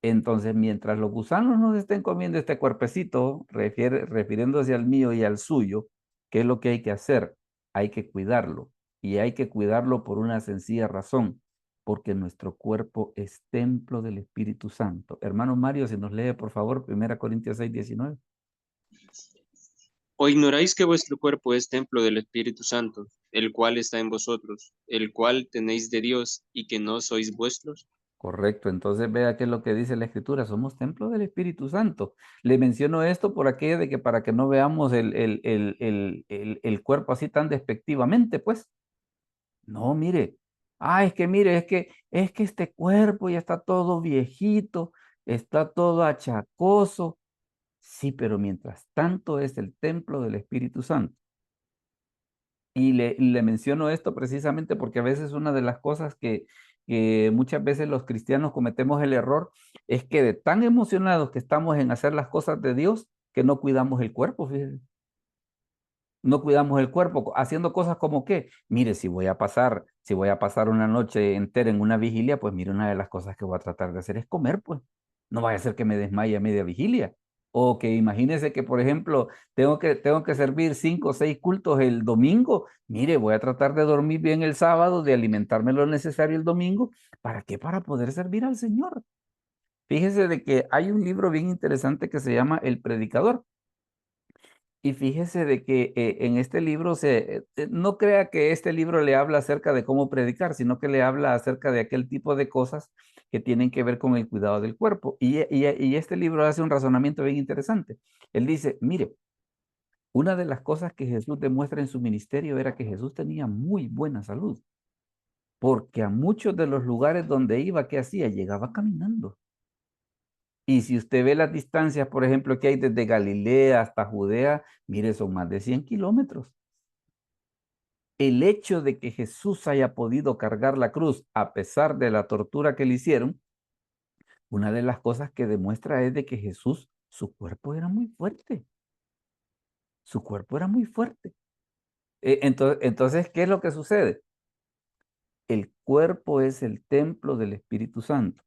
Entonces, mientras los gusanos no se estén comiendo este cuerpecito, refiriéndose al mío y al suyo, ¿qué es lo que hay que hacer? Hay que cuidarlo. Y hay que cuidarlo por una sencilla razón, porque nuestro cuerpo es templo del Espíritu Santo. Hermano Mario, si nos lee, por favor, 1 Corintios 6:19. ¿O ignoráis que vuestro cuerpo es templo del Espíritu Santo, el cual está en vosotros, el cual tenéis de Dios y que no sois vuestros? Correcto, entonces vea qué es lo que dice la Escritura, somos templo del Espíritu Santo. Le menciono esto por aquello de que para que no veamos el cuerpo así tan despectivamente, pues. No, mire, es que mire, es que este cuerpo ya está todo viejito, está todo achacoso. Sí, pero mientras tanto es el templo del Espíritu Santo. Y le menciono esto precisamente porque a veces una de las cosas que muchas veces los cristianos cometemos el error es que de tan emocionados que estamos en hacer las cosas de Dios, que no cuidamos el cuerpo, fíjense. No cuidamos el cuerpo, haciendo cosas como que, mire, si voy a pasar una noche entera en una vigilia, pues mire, una de las cosas que voy a tratar de hacer es comer, pues. No vaya a ser que me desmaye a media vigilia. O que imagínese que, por ejemplo, tengo que servir 5 o 6 cultos el domingo. Mire, voy a tratar de dormir bien el sábado, de alimentarme lo necesario el domingo. ¿Para qué? Para poder servir al Señor. Fíjese de que hay un libro bien interesante que se llama El Predicador. Y fíjese de que en este libro no crea que este libro le habla acerca de cómo predicar, sino que le habla acerca de aquel tipo de cosas que tienen que ver con el cuidado del cuerpo. Y este libro hace un razonamiento bien interesante. Él dice, mire, una de las cosas que Jesús demuestra en su ministerio era que Jesús tenía muy buena salud, porque a muchos de los lugares donde iba, ¿qué hacía? Llegaba caminando. Y si usted ve las distancias, por ejemplo, que hay desde Galilea hasta Judea, mire, son más de 100 kilómetros. El hecho de que Jesús haya podido cargar la cruz a pesar de la tortura que le hicieron, una de las cosas que demuestra es de que Jesús, su cuerpo era muy fuerte. Su cuerpo era muy fuerte. Entonces, ¿qué es lo que sucede? El cuerpo es el templo del Espíritu Santo.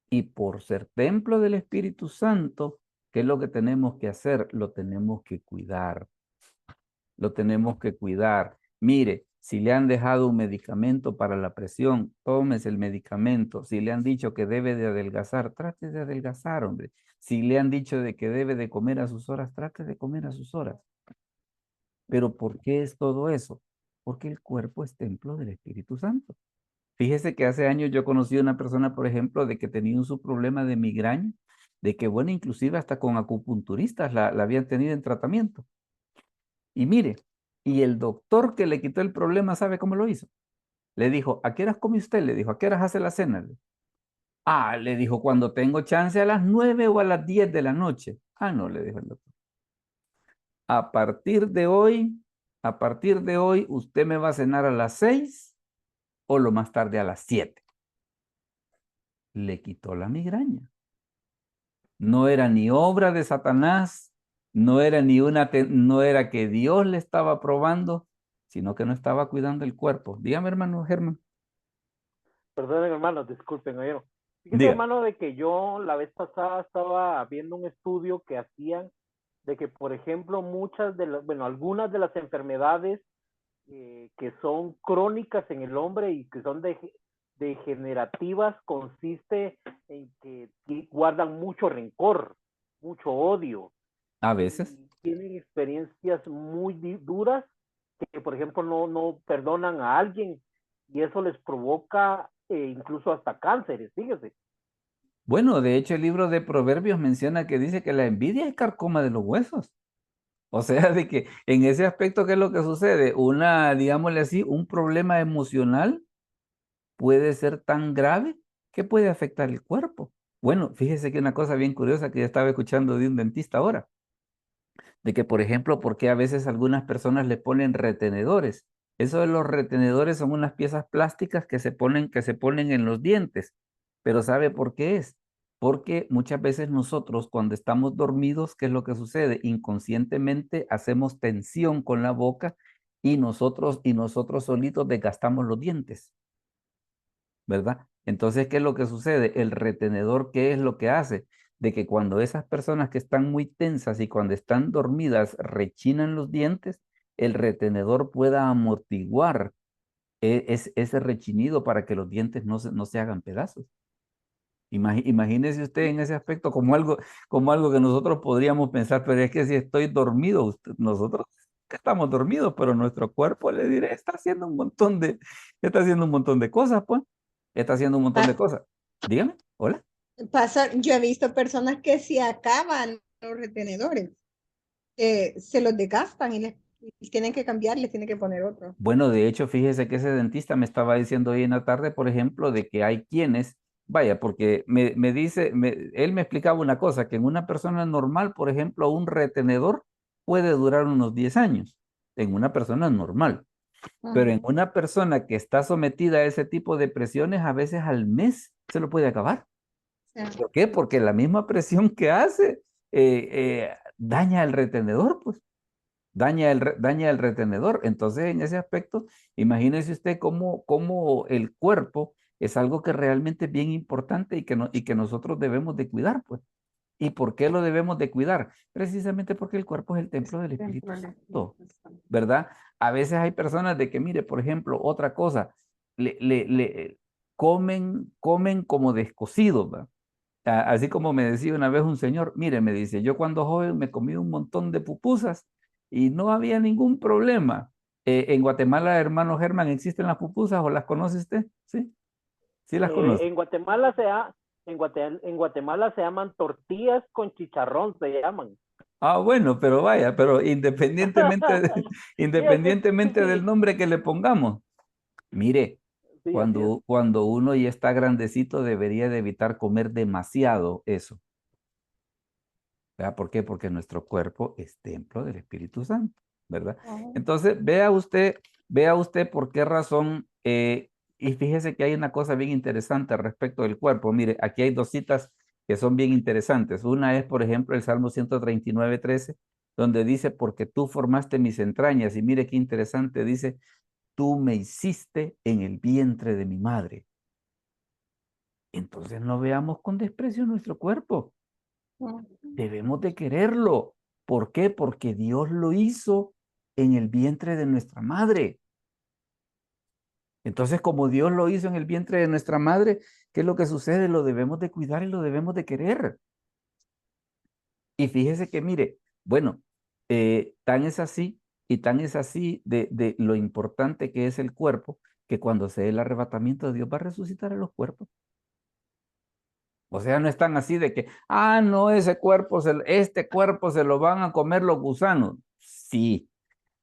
Y por ser templo del Espíritu Santo, ¿qué es lo que tenemos que hacer? Lo tenemos que cuidar. Lo tenemos que cuidar. Mire, si le han dejado un medicamento para la presión, tómese el medicamento. Si le han dicho que debe de adelgazar, trate de adelgazar, hombre. Si le han dicho de que debe de comer a sus horas, trate de comer a sus horas. Pero ¿por qué es todo eso? Porque el cuerpo es templo del Espíritu Santo. Fíjese que hace años yo conocí a una persona, por ejemplo, de que tenía un subproblema de migraña, de que, bueno, inclusive hasta con acupunturistas la habían tenido en tratamiento. Y mire, y el doctor que le quitó el problema, ¿sabe cómo lo hizo? Le dijo, ¿a qué horas come usted? Le dijo, ¿a qué horas hace la cena? Le dijo, cuando tengo chance a las 9 o a las 10 de la noche. No, le dijo el doctor. A partir de hoy, usted me va a cenar a las 6 o lo más tarde a las 7. Le quitó la migraña. No era ni obra de Satanás, no era que Dios le estaba probando, sino que no estaba cuidando el cuerpo. Dígame, hermano Germán. Perdonen, hermanos, disculpen, oyeron. Fíjese, Diga. hermano, de que yo la vez pasada estaba viendo un estudio que hacían de que, por ejemplo, algunas de las enfermedades que son crónicas en el hombre y que son degenerativas consiste en que guardan mucho rencor, mucho odio. A veces. Y tienen experiencias muy duras que, por ejemplo, no perdonan a alguien y eso les provoca incluso hasta cánceres, fíjese. Bueno, de hecho el libro de Proverbios menciona que dice que la envidia es carcoma de los huesos. O sea, de que en ese aspecto, ¿qué es lo que sucede? Digámosle así, un problema emocional puede ser tan grave que puede afectar el cuerpo. Bueno, fíjese que una cosa bien curiosa que yo estaba escuchando de un dentista ahora, de que, por ejemplo, ¿por qué a veces algunas personas le ponen retenedores? Eso de los retenedores son unas piezas plásticas que se ponen en los dientes. Pero ¿sabe por qué es? Porque muchas veces nosotros cuando estamos dormidos, ¿qué es lo que sucede? Inconscientemente hacemos tensión con la boca y nosotros solitos desgastamos los dientes, ¿verdad? Entonces, ¿qué es lo que sucede? El retenedor, ¿qué es lo que hace? De que cuando esas personas que están muy tensas y cuando están dormidas rechinan los dientes, el retenedor pueda amortiguar ese rechinido para que los dientes no se hagan pedazos. Imagínese usted en ese aspecto como algo que nosotros podríamos pensar, pero es que si estoy dormido, nosotros estamos dormidos, pero nuestro cuerpo, le diré, está haciendo un montón de cosas, pues. Está haciendo un montón de cosas. Dígame, hola. Yo he visto personas que se acaban los retenedores, se los desgastan y tienen que cambiar, les tienen que poner otro. Bueno, de hecho, fíjese que ese dentista me estaba diciendo hoy en la tarde, por ejemplo, de que hay quienes, vaya, porque él me explicaba una cosa, que en una persona normal, por ejemplo, un retenedor puede durar unos 10 años, en una persona normal. Pero en una persona que está sometida a ese tipo de presiones, a veces al mes se lo puede acabar. ¿Por qué? Porque la misma presión que hace daña el retenedor, pues. Daña el retenedor. Entonces, en ese aspecto, imagínese usted cómo el cuerpo es algo que realmente es bien importante y que nosotros debemos de cuidar, pues. ¿Y por qué lo debemos de cuidar? Precisamente porque el cuerpo es el templo del Espíritu Santo, ¿verdad? A veces hay personas de que, mire, por ejemplo, otra cosa, comen como descosidos, ¿verdad? Así como me decía una vez un señor, mire, me dice, yo cuando joven me comí un montón de pupusas y no había ningún problema. En Guatemala, hermano Germán, ¿existen las pupusas o las conoce usted? ¿Sí? Sí las conozco. En Guatemala en Guatemala se llaman tortillas con chicharrón, se llaman. Ah, bueno, pero vaya, pero independientemente, Sí, es que independientemente del sí, nombre que le pongamos, mire, sí, así es. cuando uno ya está grandecito debería de evitar comer demasiado eso. ¿Verdad? ¿Por qué? Porque nuestro cuerpo es templo del Espíritu Santo, ¿verdad? Entonces, vea usted por qué razón, y fíjese que hay una cosa bien interesante respecto del cuerpo. Mire, aquí hay dos citas que son bien interesantes. Una es, por ejemplo, el Salmo 139:13, donde dice, porque tú formaste mis entrañas, y mire qué interesante, dice, tú me hiciste en el vientre de mi madre. Entonces no veamos con desprecio nuestro cuerpo. Debemos de quererlo. ¿Por qué? Porque Dios lo hizo en el vientre de nuestra madre. Entonces, como Dios lo hizo en el vientre de nuestra madre, ¿qué es lo que sucede? Lo debemos de cuidar y lo debemos de querer. Y fíjese que, mire, bueno, tan es así y tan es así de lo importante que es el cuerpo, que cuando se dé el arrebatamiento, Dios va a resucitar a los cuerpos. O sea, no están así de que, no, este cuerpo se lo van a comer los gusanos. Sí,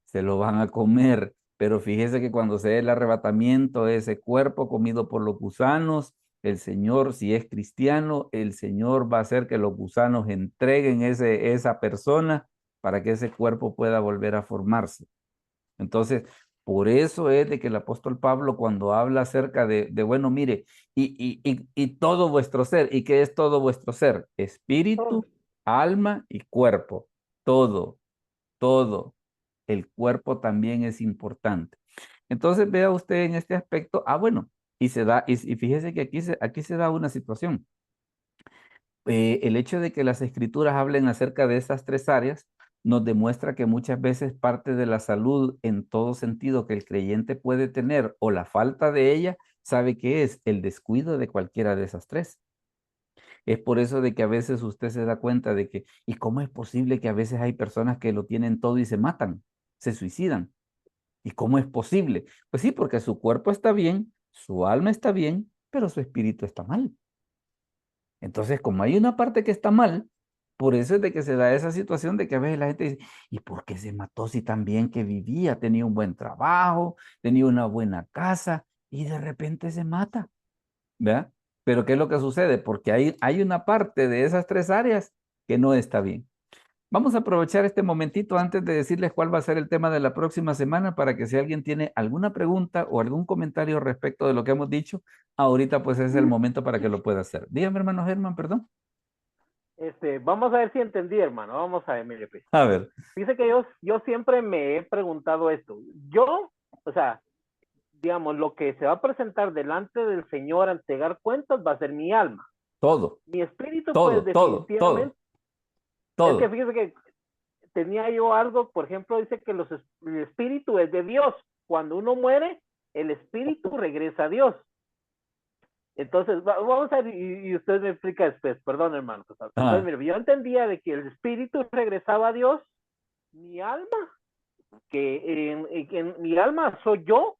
se lo van a comer, pero fíjese que cuando se dé el arrebatamiento de ese cuerpo comido por los gusanos, el Señor, si es cristiano, el Señor va a hacer que los gusanos entreguen esa persona para que ese cuerpo pueda volver a formarse. Entonces, por eso es de que el apóstol Pablo cuando habla acerca bueno, mire, y todo vuestro ser, ¿y qué es todo vuestro ser? Espíritu, alma y cuerpo, todo, todo. El cuerpo también es importante. Entonces, vea usted en este aspecto, bueno, y fíjese que aquí se da una situación. El hecho de que las escrituras hablen acerca de esas tres áreas nos demuestra que muchas veces parte de la salud en todo sentido que el creyente puede tener o la falta de ella, sabe que es el descuido de cualquiera de esas tres. Es por eso de que a veces usted se da cuenta de que, ¿y cómo es posible que a veces hay personas que lo tienen todo y se matan, se suicidan? ¿Y cómo es posible? Pues sí, porque su cuerpo está bien, su alma está bien, pero su espíritu está mal. Entonces, como hay una parte que está mal, por eso es de que se da esa situación de que a veces la gente dice, ¿y por qué se mató si tan bien que vivía? Tenía un buen trabajo, tenía una buena casa y de repente se mata, ¿verdad? Pero ¿qué es lo que sucede? Porque hay una parte de esas tres áreas que no está bien. Vamos a aprovechar este momentito antes de decirles cuál va a ser el tema de la próxima semana para que si alguien tiene alguna pregunta o algún comentario respecto de lo que hemos dicho, ahorita pues es el momento para que lo pueda hacer. Dígame, hermano Germán, perdón. Vamos a ver si entendí, hermano. Vamos a ver, mire, pues. A ver. Dice que yo siempre me he preguntado esto. O sea, digamos, lo que se va a presentar delante del Señor a entregar cuentas va a ser mi alma. Todo. Mi espíritu, todo, pues todo, definitivamente. todo. Es que fíjese que tenía yo algo, por ejemplo, dice que el espíritu es de Dios. Cuando uno muere, el espíritu regresa a Dios. Entonces, vamos a ver, y usted me explica después, perdón, hermano. Entonces, mire, yo entendía de que el espíritu regresaba a Dios, mi alma, que mi alma soy yo,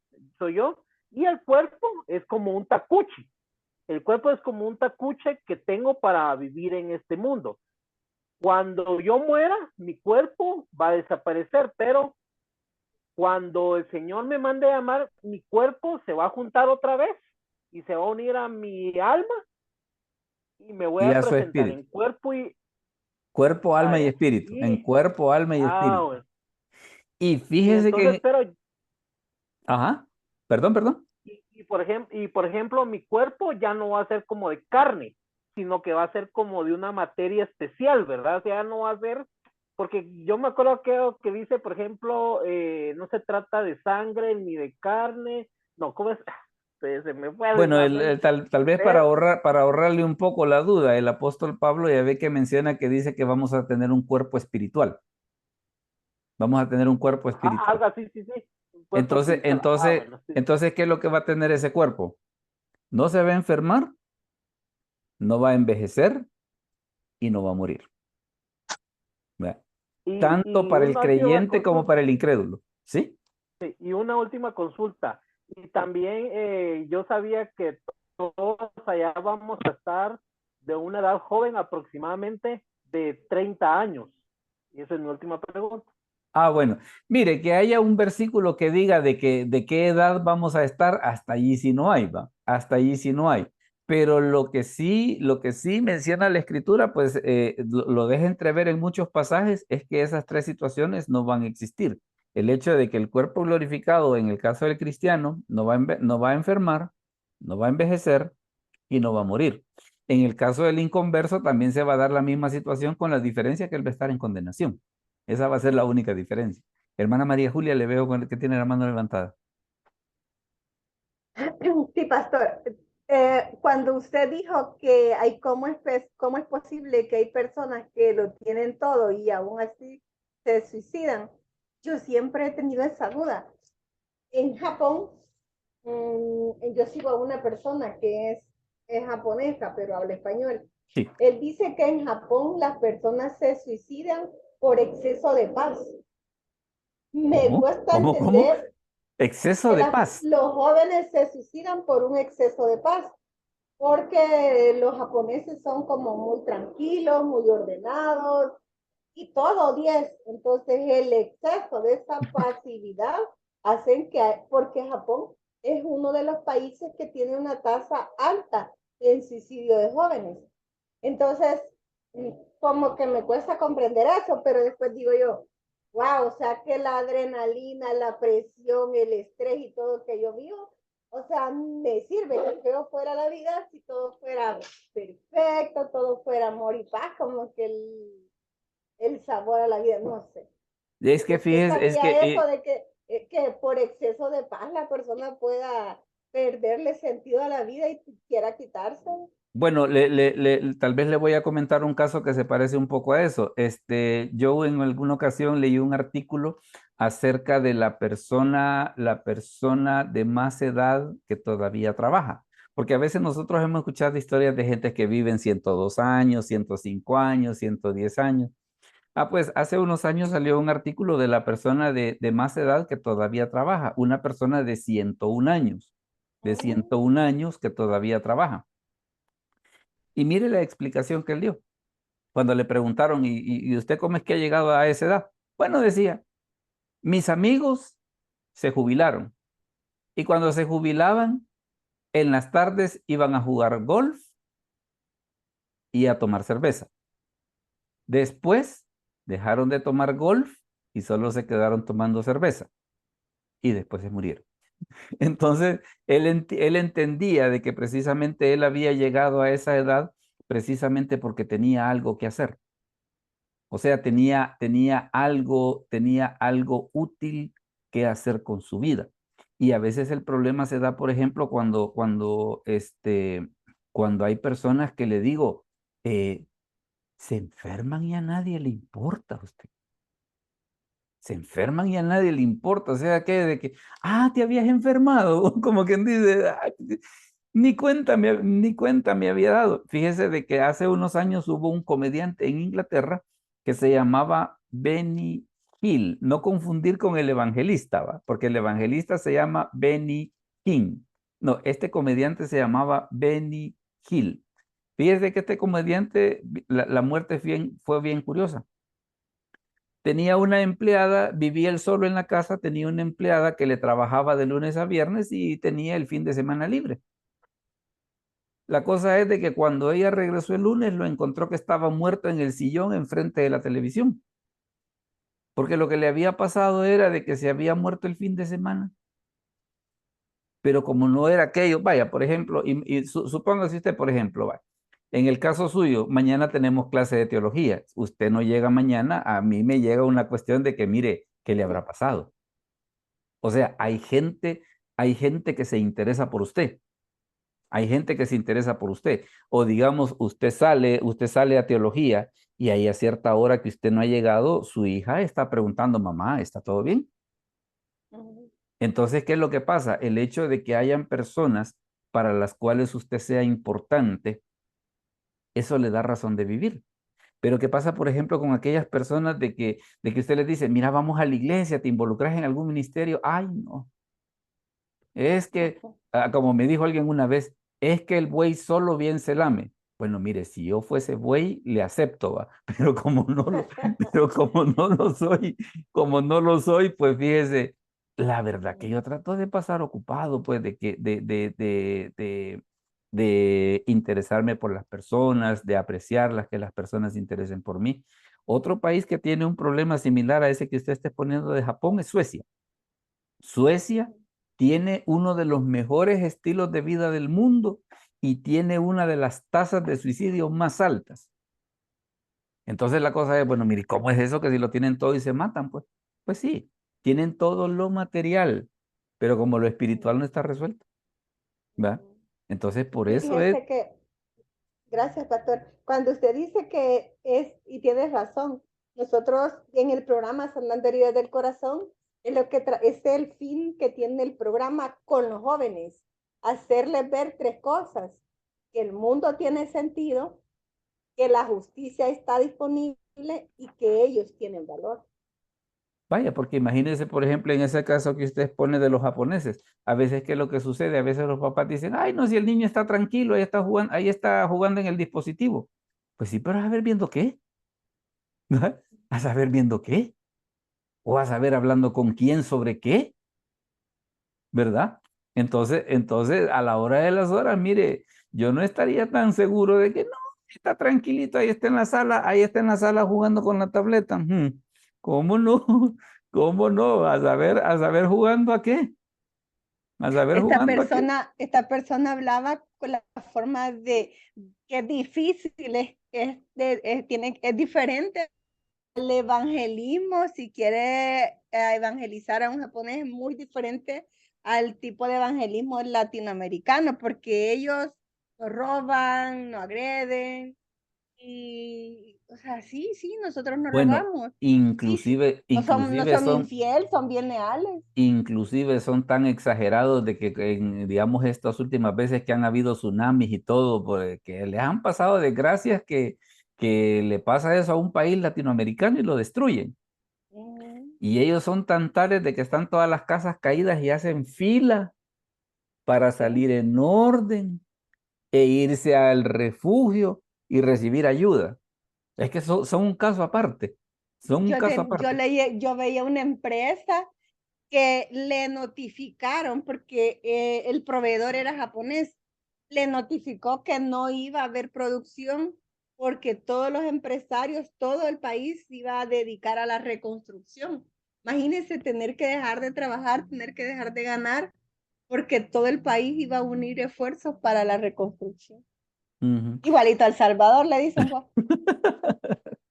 y el cuerpo es como un tacuche. El cuerpo es como un tacuche que tengo para vivir en este mundo. Cuando yo muera, mi cuerpo va a desaparecer, pero cuando el Señor me mande a llamar, mi cuerpo se va a juntar otra vez y se va a unir a mi alma y me voy y a a su presentar espíritu. en cuerpo y... Cuerpo, alma y espíritu. Y, En cuerpo, alma y espíritu. bueno. Y Y fíjese entonces, que... Ajá. Perdón. por ejemplo, mi cuerpo ya no va a ser como de carne, sino que va a ser como de una materia especial, ¿verdad? O sea, no va a ser, porque yo me acuerdo que dice, por ejemplo, no se trata de sangre ni de carne, no, ¿cómo es? Se me fue Bueno, la mente. tal vez para ahorrarle un poco la duda, el apóstol Pablo ya ve que menciona que dice que vamos a tener un cuerpo espiritual. Vamos a tener un cuerpo espiritual. Algo así, sí. Entonces, Bueno, sí. entonces, ¿qué es lo que va a tener ese cuerpo? No se va a enfermar, no va a envejecer y no va a morir. ¿Verdad? Tanto Y para el una última creyente como para consulta. el incrédulo. ¿Sí? Sí, y una última consulta. Y también yo sabía que todos allá vamos a estar de una edad joven, aproximadamente de 30 años. Y esa es mi última pregunta. Ah, bueno, mire, que haya un versículo que diga de qué edad vamos a estar, hasta allí sí no hay, va, hasta allí sí no hay. Pero lo que sí menciona la escritura, pues lo deja entrever en muchos pasajes, es que esas tres situaciones no van a existir. El hecho de que el cuerpo glorificado, en el caso del cristiano, no va a enfermar, no va a envejecer y no va a morir. En el caso del inconverso también se va a dar la misma situación con la diferencia que él va a estar en condenación. Esa va a ser la única diferencia. Hermana María Julia, le veo que tiene la mano levantada. Sí, pastor. Cuando usted dijo que cómo es posible que hay personas que lo tienen todo y aún así se suicidan, yo siempre he tenido esa duda. En Japón, yo sigo a una persona que es japonesa, pero habla español. Sí. Él dice que en Japón las personas se suicidan por exceso de paz. Me ¿Cómo? cuesta ¿Cómo? entender Exceso que de paz. los jóvenes se suicidan por un exceso de paz, porque los japoneses son como muy tranquilos, muy ordenados y todo 10. Entonces el exceso de esa pasividad hacen que, porque Japón es uno de los países que tiene una tasa alta en suicidio de jóvenes. Entonces, como que me cuesta comprender eso, pero después digo yo, wow, o sea que la adrenalina, la presión, el estrés y todo que yo vivo, o sea, me sirve que feo fuera la vida si todo fuera perfecto, todo fuera amor y paz, como que el sabor a la vida, no sé. Es que ¿Usted fíjese, es sabía eso que de que por exceso de paz la persona pueda perderle sentido a la vida y quiera quitarse? bueno, tal vez le voy a comentar un caso que se parece un poco a eso. Yo en alguna ocasión leí un artículo acerca de la persona de más edad que todavía trabaja. Porque a veces nosotros hemos escuchado historias de gente que viven 102 años, 105 años, 110 años. Ah, pues hace unos años salió un artículo de la persona de más edad que todavía trabaja, una persona de 101 años, de 101 años que todavía trabaja. Y mire la explicación que él dio. Cuando le preguntaron, ¿y usted cómo es que ha llegado a esa edad? Bueno, decía, mis amigos se jubilaron y cuando se jubilaban, en las tardes iban a jugar golf y a tomar cerveza. Después dejaron de tomar golf y solo se quedaron tomando cerveza y después se murieron. Entonces, él entendía de que precisamente él había llegado a esa edad precisamente porque tenía algo que hacer. O sea, tenía algo útil que hacer con su vida. Y a veces el problema se da, por ejemplo, cuando hay personas que le digo, se enferman y a nadie le importa a usted. Se enferman y a nadie le importa. O sea, que de que, te habías enfermado, como quien dice, ni cuenta me había dado. Fíjese de que hace unos años hubo un comediante en Inglaterra que se llamaba Benny Hill. No confundir con el evangelista, ¿va? Porque el evangelista se llama Benny King. No, este comediante se llamaba Benny Hill. Fíjese que este comediante, la muerte fue bien curiosa. Tenía una empleada, vivía él solo en la casa, tenía una empleada que le trabajaba de lunes a viernes y tenía el fin de semana libre. La cosa es de que cuando ella regresó el lunes, lo encontró que estaba muerto en el sillón enfrente de la televisión. Porque lo que le había pasado era de que se había muerto el fin de semana. Pero como no era aquello, vaya, por ejemplo, supóngase usted, por ejemplo, vaya, en el caso suyo, mañana tenemos clase de teología. Usted no llega mañana, a mí me llega una cuestión de que, mire, ¿qué le habrá pasado? O sea, hay gente que se interesa por usted. Hay gente que se interesa por usted. O digamos, usted sale a teología y ahí a cierta hora que usted no ha llegado, su hija está preguntando, mamá, ¿está todo bien? Entonces, ¿qué es lo que pasa? El hecho de que hayan personas para las cuales usted sea importante, eso le da razón de vivir. Pero ¿qué pasa, por ejemplo, con aquellas personas de que usted les dice, mira, vamos a la iglesia, te involucras en algún ministerio? Ay, no. Es que, como me dijo alguien una vez, es que el buey solo bien se lame. Bueno, mire, si yo fuese buey, le acepto, ¿va? Pero como no lo soy, pues fíjese, la verdad que yo trato de pasar ocupado, pues, de interesarme por las personas, de apreciarlas, que las personas se interesen por mí. Otro país que tiene un problema similar a ese que usted está poniendo de Japón es Suecia. Suecia tiene uno de los mejores estilos de vida del mundo y tiene una de las tasas de suicidio más altas. Entonces la cosa es, bueno, mire, ¿cómo es eso que si lo tienen todo y se matan? Pues sí, tienen todo lo material, pero como lo espiritual no está resuelto, ¿va? Entonces por Y eso es, fíjese que, gracias, pastor, cuando usted dice que es, y tiene razón, nosotros en el programa Sanando Heridas del Corazón, es, lo que es el fin que tiene el programa con los jóvenes, hacerles ver tres cosas: que el mundo tiene sentido, que la justicia está disponible y que ellos tienen valor. vaya, porque imagínense, por ejemplo, en ese caso que usted pone de los japoneses, a veces, ¿qué es lo que sucede? A veces los papás dicen, ay, no, si el niño está tranquilo, ahí está jugando en el dispositivo. Pues sí, pero a saber viendo qué, a saber viendo qué, o a saber hablando con quién sobre qué, ¿verdad? Entonces, a la hora de las horas, mire, yo no estaría tan seguro de que no, está tranquilito, ahí está en la sala jugando con la tableta. ¿Cómo no? ¿Cómo no? A saber jugando a qué, a saber jugando a qué. Esta persona hablaba con la forma de que es difícil, es diferente al evangelismo. Si quiere evangelizar a un japonés, es muy diferente al tipo de evangelismo latinoamericano, porque ellos no roban, no agreden, y, o sea, sí, nosotros no Bueno, robamos, sí, inclusive, no inclusive son son, infieles, son bien leales. inclusive son tan exagerados de que digamos, estas últimas veces que han habido tsunamis y todo, que les han pasado desgracias que le pasa eso a un país latinoamericano y lo destruyen. Y ellos son tan tales de que están todas las casas caídas y hacen fila para salir en orden e irse al refugio y recibir ayuda. Es que son un caso aparte, son un caso aparte. Yo veía una empresa que le notificaron, porque el proveedor era japonés, le notificó que no iba a haber producción porque todos los empresarios, todo el país se iba a dedicar a la reconstrucción. Imagínense tener que dejar de trabajar, tener que dejar de ganar, porque todo el país iba a unir esfuerzos para la reconstrucción. Ujú. Igualito a El Salvador, le dicen, pues.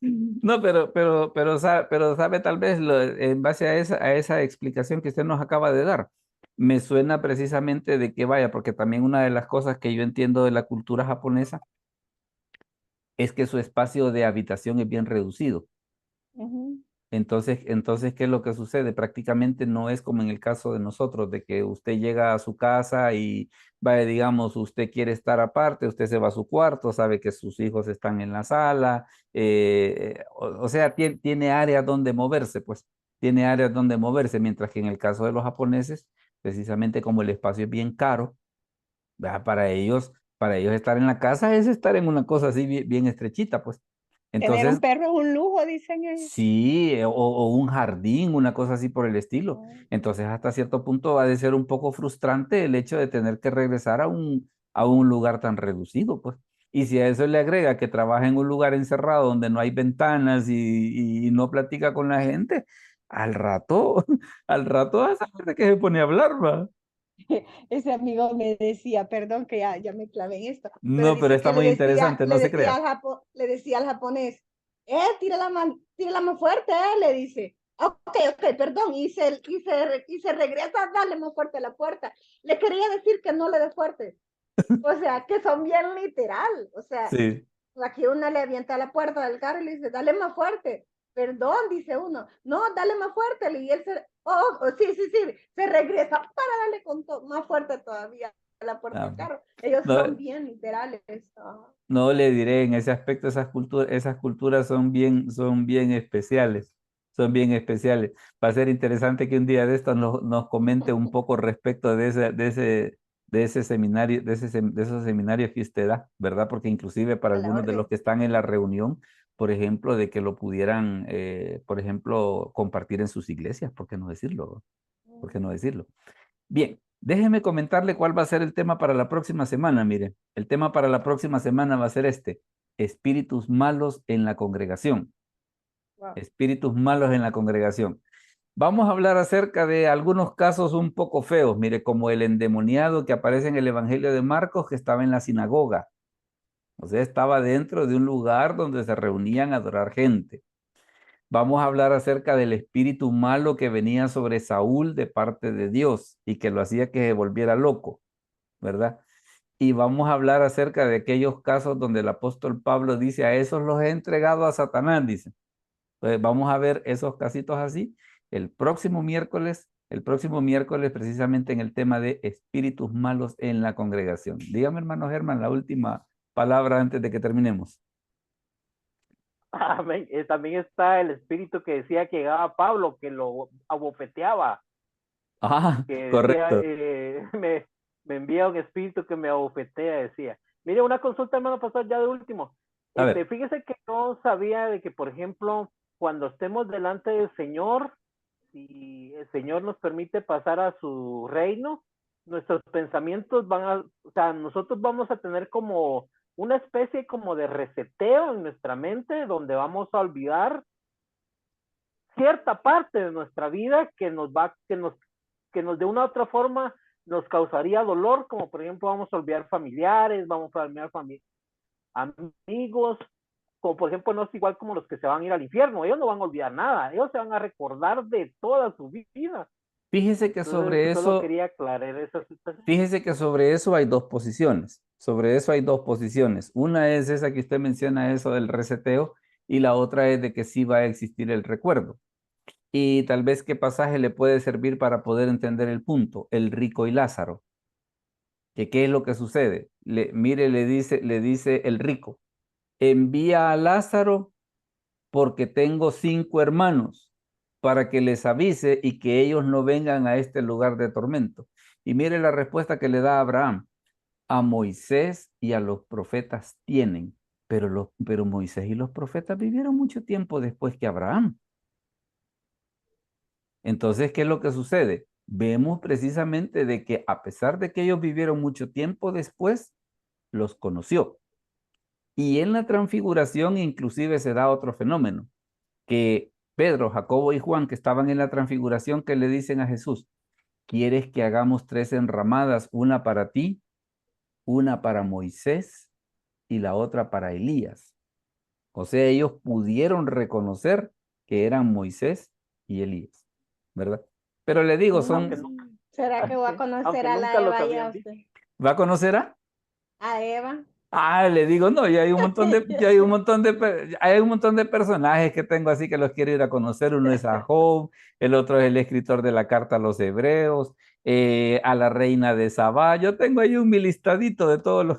No, pero sabe, tal vez en base a esa explicación que usted nos acaba de dar, me suena precisamente de que vaya, porque también una de las cosas que yo entiendo de la cultura japonesa es que su espacio de habitación es bien reducido. Entonces, ¿qué es lo que sucede? Prácticamente no es como en el caso de nosotros, de que usted llega a su casa y vaya, digamos, usted quiere estar aparte, usted se va a su cuarto, sabe que sus hijos están en la sala, o sea, tiene áreas donde moverse, pues, tiene áreas donde moverse, mientras que en el caso de los japoneses, precisamente como el espacio es bien caro, ¿verdad? Para ellos estar en la casa es estar en una cosa así bien, bien estrechita, pues. Tener un Entonces, perro es un lujo, dicen ellos. sí, o un jardín, una cosa así por el estilo. Entonces, hasta cierto punto va a ser un poco frustrante el hecho de tener que regresar a un lugar tan reducido, pues. Y si a eso le agrega que trabaja en un lugar encerrado donde no hay ventanas y no platica con la gente, al rato, al rato vas a ver de qué se pone a hablar, ¿va? Ese amigo me decía, perdón que ya me clavé en esto, pero No, pero dice está que muy interesante, no se crea. le decía al japonés, tírala más fuerte, le dice. Ok, perdón, y se regresa a darle más fuerte a la puerta. Le quería decir que no le dé fuerte. O sea, que son bien literal. O sea, Sí. aquí una le avienta a la puerta del carro y le dice, dale más fuerte. Perdón, dice uno. No, dale más fuerte. Y él sí, se regresa para darle más fuerte todavía a la puerta Ah, del carro. Ellos son no, bien literales. no le diré, en ese aspecto esas culturas son bien especiales, son bien especiales. Va a ser interesante que un día de esto nos comente un poco respecto de ese seminario, de esos seminarios que usted da, ¿verdad? Porque inclusive para A la algunos de los orden. que están en la reunión, por ejemplo, de que lo pudieran, por ejemplo, compartir en sus iglesias, ¿por qué no decirlo? ¿Por qué no decirlo? Bien, déjeme comentarle cuál va a ser el tema para la próxima semana. Mire, el tema para la próxima semana va a ser este: espíritus malos en la congregación. Wow. Espíritus malos en la congregación. Vamos a hablar acerca de algunos casos un poco feos, mire, como el endemoniado que aparece en el Evangelio de Marcos, que estaba en la sinagoga. O sea, estaba dentro de un lugar donde se reunían a adorar gente. Vamos a hablar acerca del espíritu malo que venía sobre Saúl de parte de Dios y que lo hacía que se volviera loco, ¿verdad? Y vamos a hablar acerca de aquellos casos donde el apóstol Pablo dice: a esos los he entregado a Satanás, dice. Entonces vamos a ver esos casitos así el próximo miércoles precisamente en el tema de espíritus malos en la congregación. Dígame, hermano Germán, la última palabra antes de que terminemos. Amén. También está el espíritu que decía que llegaba Pablo, que lo abofeteaba, Ah, que decía, correcto. me envía un espíritu que me abofetea, decía. Mire, una consulta, hermano pastor, ya de último. A ver. Fíjese que no sabía de que, por ejemplo, cuando estemos delante del Señor, si el Señor nos permite pasar a su reino, nuestros pensamientos o sea, nosotros vamos a tener como una especie como de reseteo en nuestra mente, donde vamos a olvidar cierta parte de nuestra vida que nos de una u otra forma nos causaría dolor, como por ejemplo vamos a olvidar familiares, vamos a olvidar amigos, como por ejemplo no es igual como los que se van a ir al infierno, ellos no van a olvidar nada, ellos se van a recordar de toda su vida. Fíjese que sobre Entonces, solo eso, quería aclarar esa situación. fíjese que sobre eso hay dos posiciones. Sobre eso hay dos posiciones. Una es esa que usted menciona, eso del reseteo, y la otra es de que sí va a existir el recuerdo. Y tal vez qué pasaje le puede servir para poder entender el punto: el rico y Lázaro. Que qué es lo que sucede. Mire, le dice el rico: envía a Lázaro porque tengo 5 hermanos, para que les avise y que ellos no vengan a este lugar de tormento. Y mire la respuesta que le da Abraham: a Moisés y a los profetas tienen, pero Moisés y los profetas vivieron mucho tiempo después que Abraham. Entonces, ¿qué es lo que sucede? Vemos precisamente de que a pesar de que ellos vivieron mucho tiempo después, los conoció. Y en la transfiguración inclusive se da otro fenómeno, que Pedro, Jacobo y Juan, que estaban en la transfiguración, que le dicen a Jesús: ¿quieres que hagamos 3 enramadas, una para ti, una para Moisés y la otra para Elías? O sea, ellos pudieron reconocer que eran Moisés y Elías, ¿verdad? Pero le digo, ¿Será que voy a conocer aunque a nunca la los Eva ya habían visto. usted? ¿va a conocer a? A Eva. Ah, le digo, no, ya hay un montón de, hay un montón de personajes que tengo así que los quiero ir a conocer. Uno es a Job, el otro es el escritor de la carta a los hebreos, a la reina de Sabá. Yo tengo ahí un listadito de todos los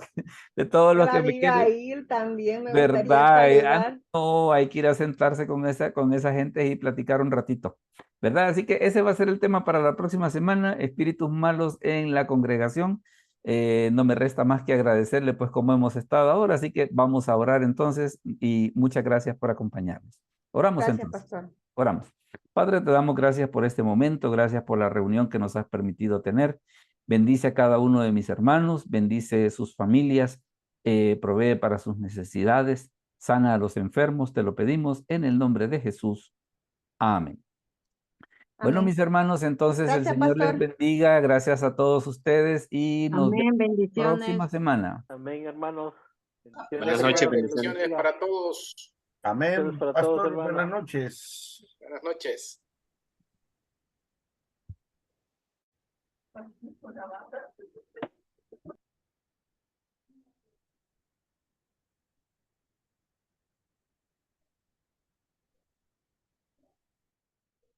Yo que la me vi a quieren, ir también, me gustaría ¿verdad? saludar. No, hay que ir a sentarse con esa gente y platicar un ratito, ¿verdad? Así que ese va a ser el tema para la próxima semana: espíritus malos en la congregación. No me resta más que agradecerle pues como hemos estado ahora, así que vamos a orar entonces y muchas gracias por acompañarnos. Oramos Gracias, entonces, pastor. oramos. Padre, te damos gracias por este momento, gracias por la reunión que nos has permitido tener. Bendice a cada uno de mis hermanos, bendice sus familias, provee para sus necesidades, sana a los enfermos, te lo pedimos en el nombre de Jesús. Amén. Bueno, Amén. mis hermanos, entonces el Gracias, Señor les pastor. bendiga. Gracias a todos ustedes y nos vemos Amén, la bendiciones. próxima semana. Amén, hermanos. Buenas noches, Bendiciones bendiciones. para todos. Amén. Para todos, Pastor, hermanos. buenas noches. Buenas noches.